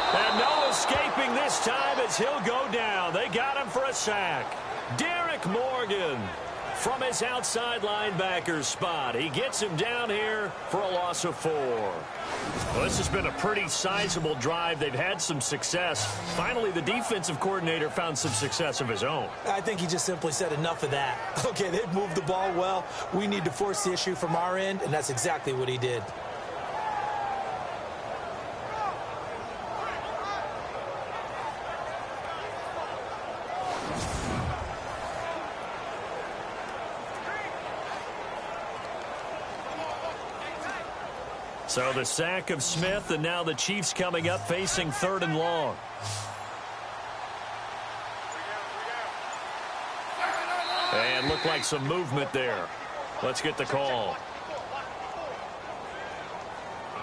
[SPEAKER 2] And no escaping this time as he'll go down. They got him for a sack. Derek Morgan from his outside linebacker spot. He gets him down here for a loss of 4. Well, this has been a pretty sizable drive. They've had some success. Finally, the defensive coordinator found some success of his own.
[SPEAKER 3] I think he just simply said enough of that. Okay, they've moved the ball well. We need to force the issue from our end, and that's exactly what he did.
[SPEAKER 2] So the sack of Smith, and now the Chiefs coming up facing 3rd and long. And looked like some movement there. Let's get the call.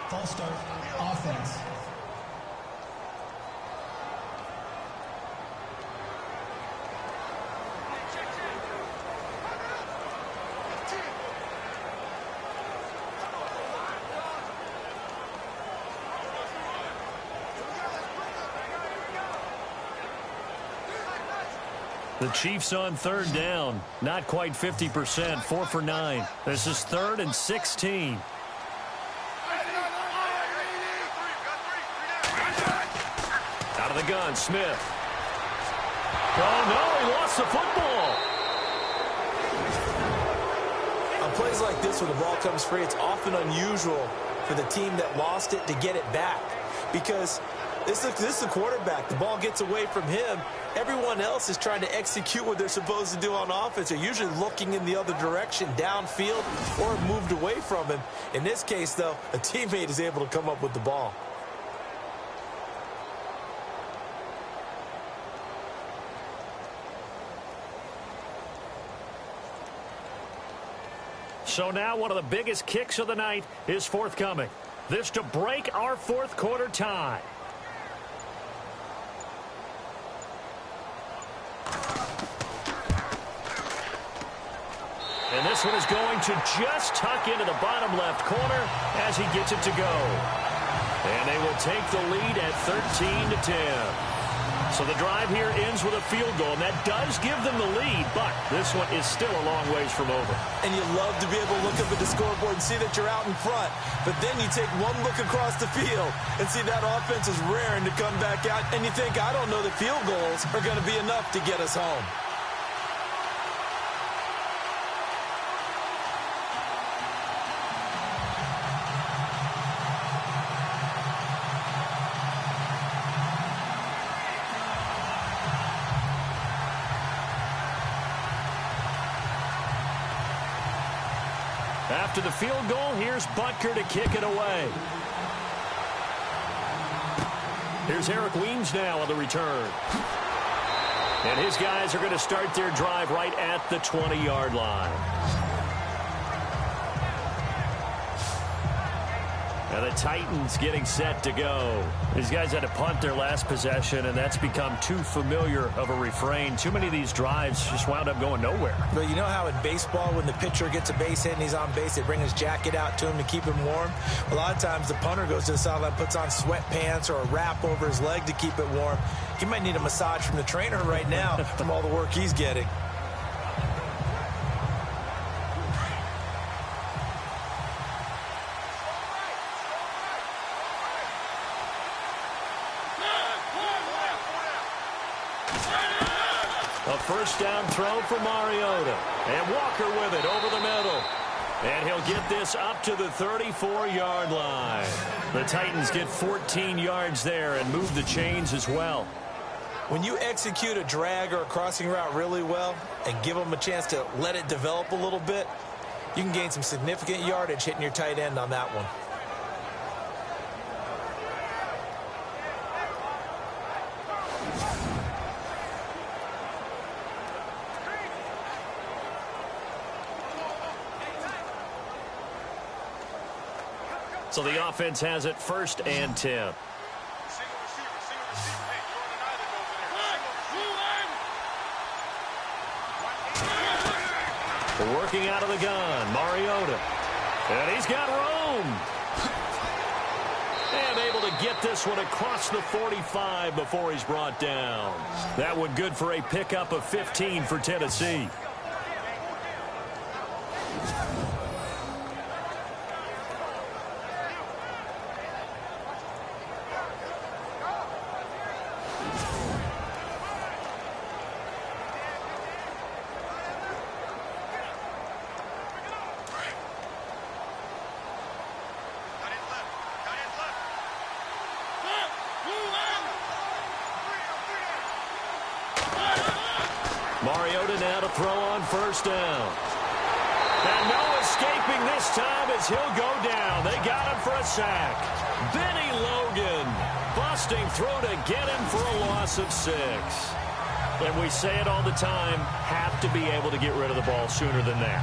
[SPEAKER 5] False start, offense.
[SPEAKER 2] The Chiefs on 3rd down. Not quite 50%. 4 for 9. This is 3rd and 16. Out of the gun, Smith. Oh, no, he lost the football.
[SPEAKER 3] On plays like this where the ball comes free, it's often unusual for the team that lost it to get it back. because this is a quarterback. The ball gets away from him. Everyone else is trying to execute what they're supposed to do on offense. They're usually looking in the other direction, downfield, or moved away from him. In this case, though, a teammate is able to come up with the ball.
[SPEAKER 2] So now one of the biggest kicks of the night is forthcoming. This to break our fourth quarter tie. And this one is going to just tuck into the bottom left corner as he gets it to go. And they will take the lead at 13-10. So the drive here ends with a field goal, and that does give them the lead, but this one is still a long ways from over.
[SPEAKER 3] And you love to be able to look up at the scoreboard and see that you're out in front, but then you take one look across the field and see that offense is raring to come back out, and you think, I don't know that field goals are going to be enough to get us home.
[SPEAKER 2] After the field goal, here's Butker to kick it away. Here's Eric Weems now on the return. And his guys are going to start their drive right at the 20-yard line. And the Titans getting set to go. These guys had to punt their last possession, and that's become too familiar of a refrain. Too many of these drives just wound up going nowhere.
[SPEAKER 3] But you know how in baseball, when the pitcher gets a base hit and he's on base, they bring his jacket out to him to keep him warm? A lot of times the punter goes to the sideline, puts on sweatpants or a wrap over his leg to keep it warm. He might need a massage from the trainer right now from all the work he's getting.
[SPEAKER 2] A first down throw for Mariota. And Walker with it over the middle. And he'll get this up to the 34-yard line. The Titans get 14 yards there and move the chains as well.
[SPEAKER 3] When you execute a drag or a crossing route really well and give them a chance to let it develop a little bit, you can gain some significant yardage hitting your tight end on that one.
[SPEAKER 2] So the offense has it 1st and 10. Working out of the gun, Mariota. And he's got room. And able to get this one across the 45 before he's brought down. That one good for a pickup of 15 for Tennessee. Mariota now to throw on 1st down. And no escaping this time as he'll go down. They got him for a sack. Benny Logan busting through to get him for a loss of 6. And we say it all the time, have to be able to get rid of the ball sooner than that.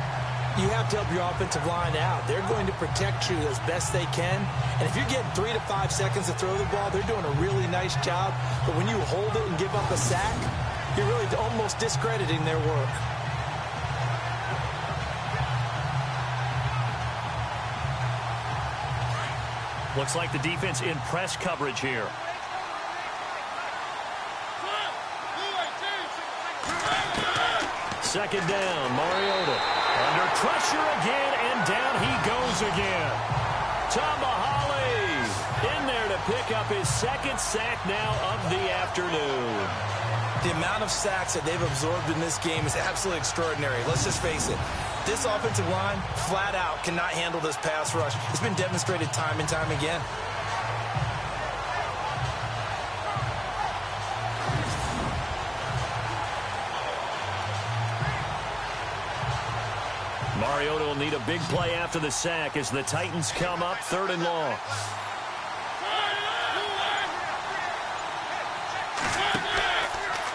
[SPEAKER 3] You have to help your offensive line out. They're going to protect you as best they can. And if you're getting 3 to 5 seconds to throw the ball, they're doing a really nice job. But when you hold it and give up a sack, you're really almost discrediting their work.
[SPEAKER 2] Looks like the defense in press coverage here. Second down, Mariota. Under pressure again, and down he goes again. Tomahali in there to pick up his 2nd sack now of the afternoon.
[SPEAKER 3] The amount of sacks that they've absorbed in this game is absolutely extraordinary. Let's just face it. This offensive line, flat out, cannot handle this pass rush. It's been demonstrated time and time again.
[SPEAKER 2] Mariota will need a big play after the sack as the Titans come up 3rd and long.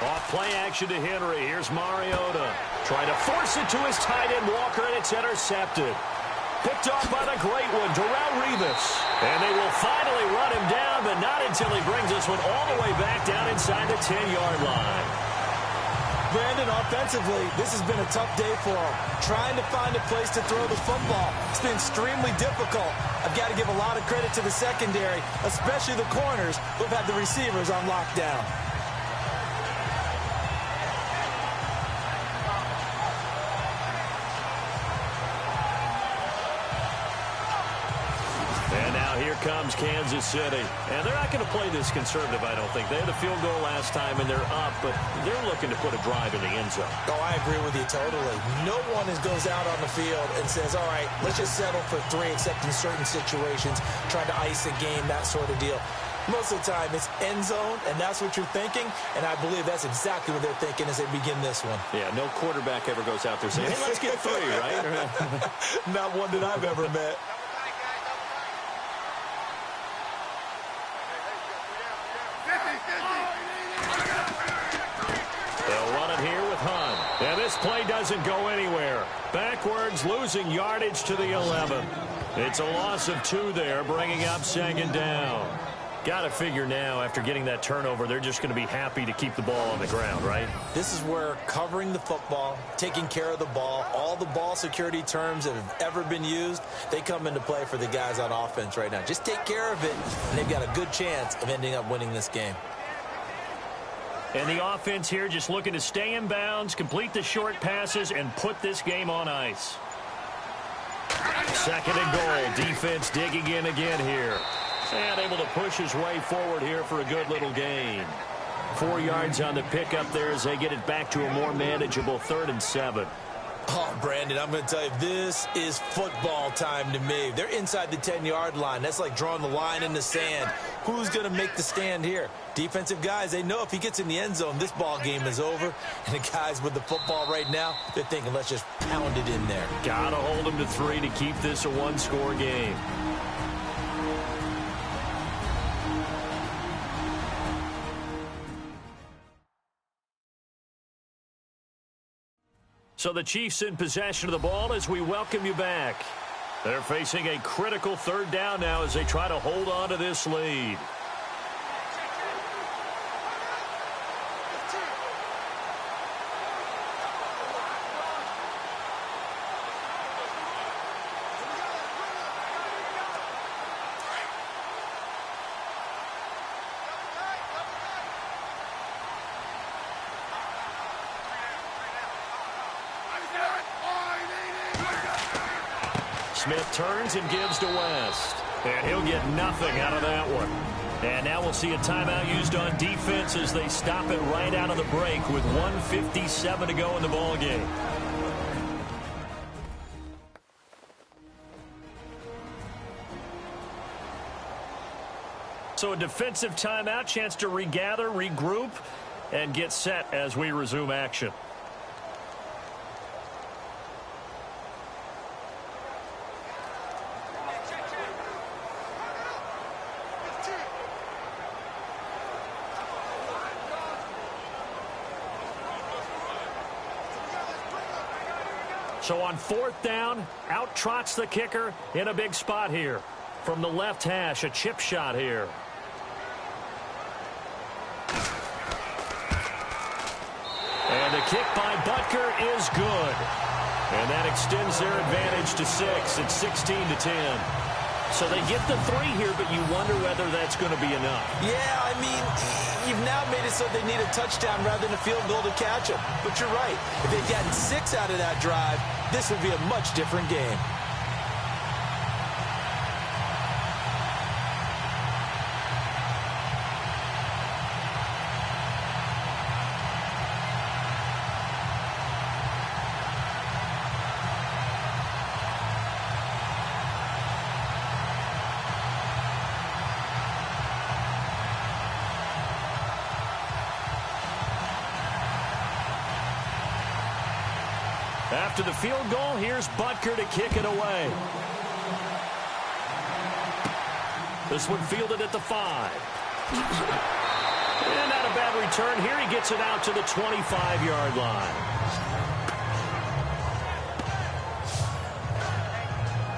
[SPEAKER 2] Off play action to Henry. Here's Mariota. Trying to force it to his tight end, Walker, and it's intercepted. Picked off by the great one, Darrelle Revis. And they will finally run him down, but not until he brings this one all the way back down inside the 10-yard line.
[SPEAKER 3] Brandon, offensively, this has been a tough day for him. Trying to find a place to throw the football. It's been extremely difficult. I've got to give a lot of credit to the secondary, especially the corners who have had the receivers on lockdown.
[SPEAKER 2] Here comes Kansas City. And they're not going to play this conservative, I don't think. They had a field goal last time, and they're up, but they're looking to put a drive in the end zone.
[SPEAKER 3] Oh, I agree with you totally. No one goes out on the field and says, all right, let's just settle for 3, except in certain situations, trying to ice a game, that sort of deal. Most of the time, it's end zone, and that's what you're thinking, and I believe that's exactly what they're thinking as they begin this one.
[SPEAKER 2] Yeah, no quarterback ever goes out there saying, hey, let's get 3, right?
[SPEAKER 3] Not one that I've ever met.
[SPEAKER 2] They'll run it here with Hunt. And this play doesn't go anywhere. Backwards, losing yardage to the 11. It's a loss of 2 there, bringing up 2nd down. Got to figure now, after getting that turnover, they're just going to be happy to keep the ball on the ground, right?
[SPEAKER 3] This is where covering the football, taking care of the ball, all the ball security terms that have ever been used, they come into play for the guys on offense right now. Just take care of it, and they've got a good chance of ending up winning this game.
[SPEAKER 2] And the offense here just looking to stay in bounds, complete the short passes, and put this game on ice. 2nd and goal. Defense digging in again here. And able to push his way forward here for a good little gain. 4 yards on the pickup there as they get it back to a more manageable 3rd and 7.
[SPEAKER 3] Oh, Brandon, I'm going to tell you, this is football time to me. They're inside the 10-yard line. That's like drawing the line in the sand. Who's going to make the stand here? Defensive guys, they know if he gets in the end zone, this ball game is over. And the guys with the football right now, they're thinking, let's just pound it in there.
[SPEAKER 2] Got to hold them to 3 to keep this a 1-score game. So the Chiefs in possession of the ball as we welcome you back. They're facing a critical 3rd down now as they try to hold on to this lead. Smith turns and gives to West. And he'll get nothing out of that one. And now we'll see a timeout used on defense as they stop it right out of the break with 1:57 to go in the ballgame. So a defensive timeout, chance to regather, regroup, and get set as we resume action. So on 4th down, out trots the kicker in a big spot here. From the left hash, a chip shot here. And the kick by Butker is good. And that extends their advantage to 6. It's 16-10. So they get the 3 here, but you wonder whether that's going to be enough.
[SPEAKER 3] Yeah, I mean, you've now made it so they need a touchdown rather than a field goal to catch them. But you're right. If they'd gotten 6 out of that drive, this would be a much different game.
[SPEAKER 2] After the field goal, here's Butker to kick it away. This one fielded at the 5. And not a bad return here. He gets it out to the 25-yard line.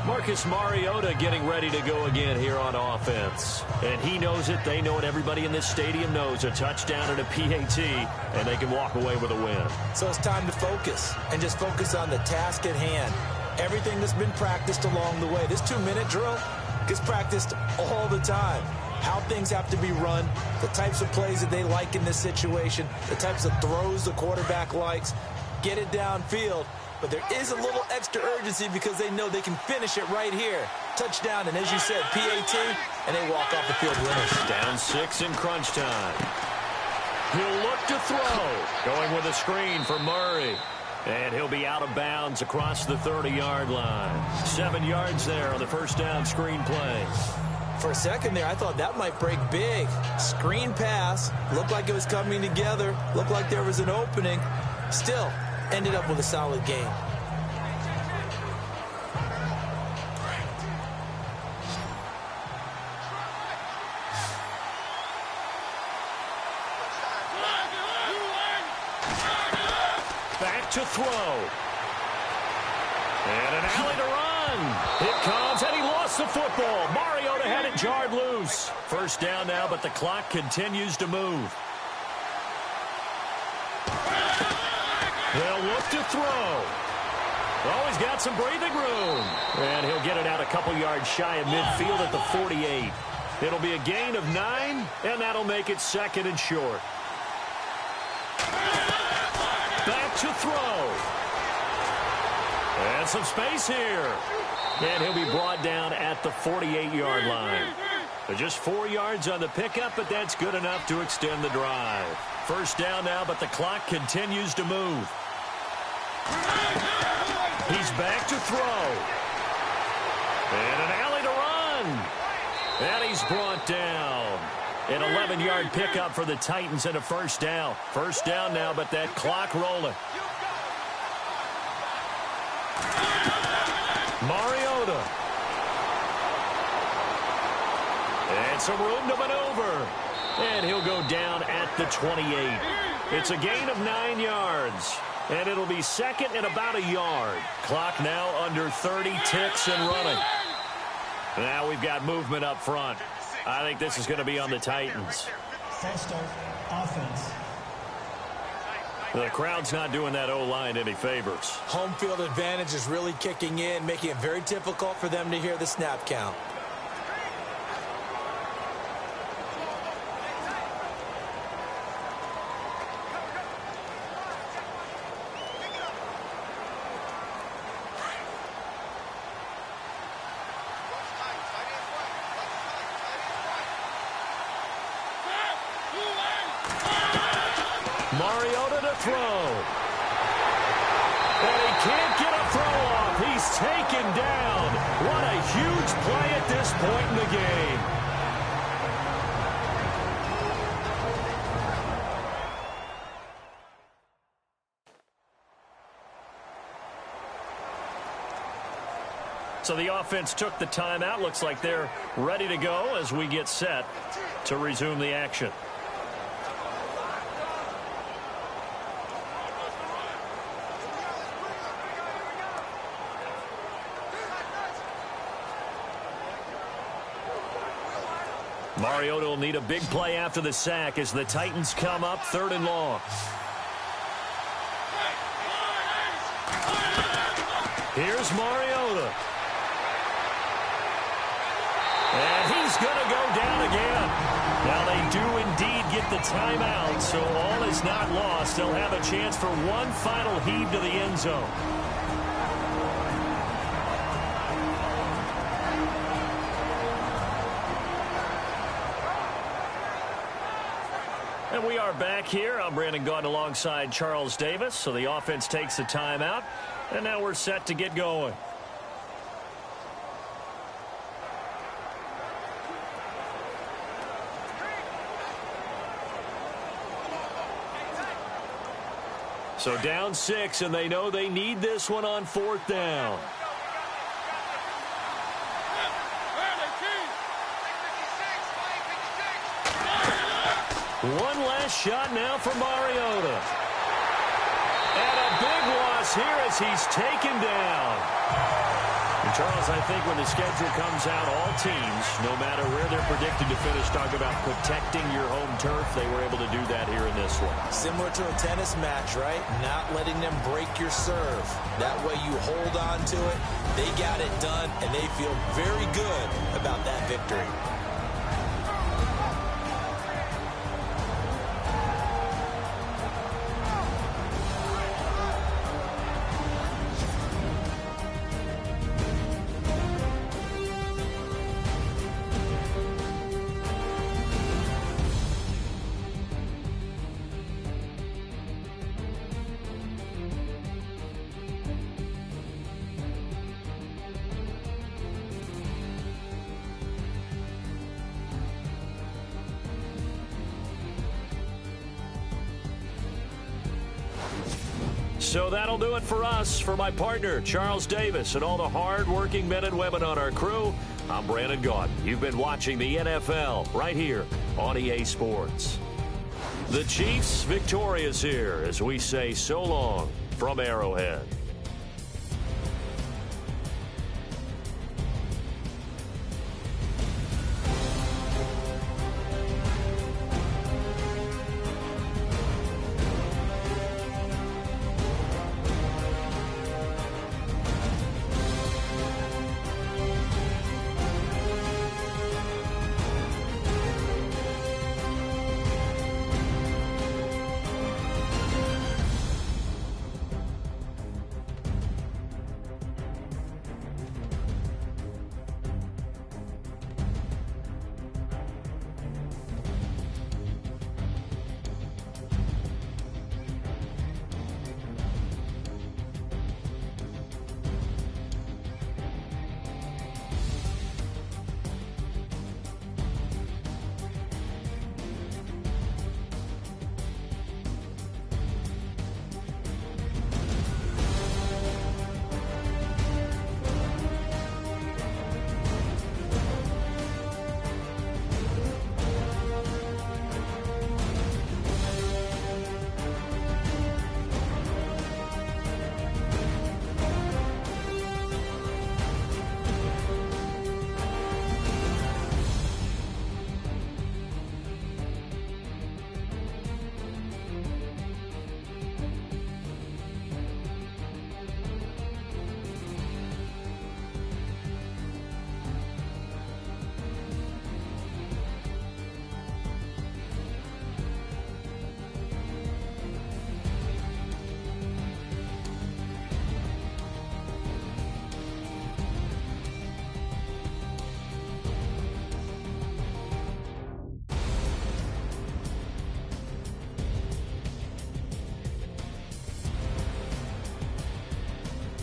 [SPEAKER 2] Marcus Mariota getting ready to go again here on offense. And he knows it. They know it. Everybody in this stadium knows a touchdown and a PAT, and they can walk away with a win.
[SPEAKER 3] So it's time to focus and just focus on the task at hand. Everything that's been practiced along the way. This 2-minute drill gets practiced all the time. How things have to be run, the types of plays that they like in this situation, the types of throws the quarterback likes. Get it downfield. But there is a little extra urgency because they know they can finish it right here. Touchdown, and as you said, PAT, and they walk off the field winners.
[SPEAKER 2] Down 6 in crunch time. He'll look to throw. Going with a screen for Murray. And he'll be out of bounds across the 30-yard line. 7 yards there on the first down screen play.
[SPEAKER 3] For a second there, I thought that might break big. Screen pass. Looked like it was coming together. Looked like there was an opening. Still, ended up with a solid game.
[SPEAKER 2] Back to throw. And an alley to run. It comes, and he lost the football. Mariota had it jarred loose. First down now, but the clock continues to move. They'll look to throw. Oh, he's got some breathing room. And he'll get it out a couple yards shy of midfield at the 48. It'll be a gain of 9, and that'll make it 2nd and short. Back to throw. And some space here. And he'll be brought down at the 48-yard line. Just 4 yards on the pickup, but that's good enough to extend the drive. First down now, but the clock continues to move. He's back to throw. And an alley to run. And he's brought down. An 11-yard pickup for the Titans and a first down. First down now, but that clock rolling. Mariota. And some room to maneuver. And he'll go down at the 28. It's a gain of 9 yards. And it'll be 2nd and about a yard. Clock now under 30 ticks and running. Now we've got movement up front. I think this is going to be on the Titans.
[SPEAKER 5] False start, offense.
[SPEAKER 2] The crowd's not doing that O-line any favors.
[SPEAKER 3] Home field advantage is really kicking in, making it very difficult for them to hear the snap count.
[SPEAKER 2] Mariota to throw. And he can't get a throw off. He's taken down. What a huge play at this point in the game. So the offense took the timeout. Looks like they're ready to go as we get set to resume the action. Mariota will need a big play after the sack as the Titans come up 3rd and long. Here's Mariota. And he's going to go down again. Now they do indeed get the timeout, so all is not lost. They'll have a chance for one final heave to the end zone. And we are back here. I'm Brandon Gaudin alongside Charles Davis. So the offense takes the timeout, and now we're set to get going. So down 6, and they know they need this one on 4th down. One last shot now for Mariota. And a big loss here as he's taken down. And Charles, I think when the schedule comes out, all teams, no matter where they're predicted to finish, talk about protecting your home turf. They were able to do that here in this one.
[SPEAKER 3] Similar to a tennis match, right? Not letting them break your serve. That way you hold on to it. They got it done, and they feel very good about that victory.
[SPEAKER 2] So that'll do it for us. For my partner, Charles Davis, and all the hard-working men and women on our crew, I'm Brandon Gaudin. You've been watching the NFL right here on EA Sports. The Chiefs victorious here as we say so long from Arrowhead.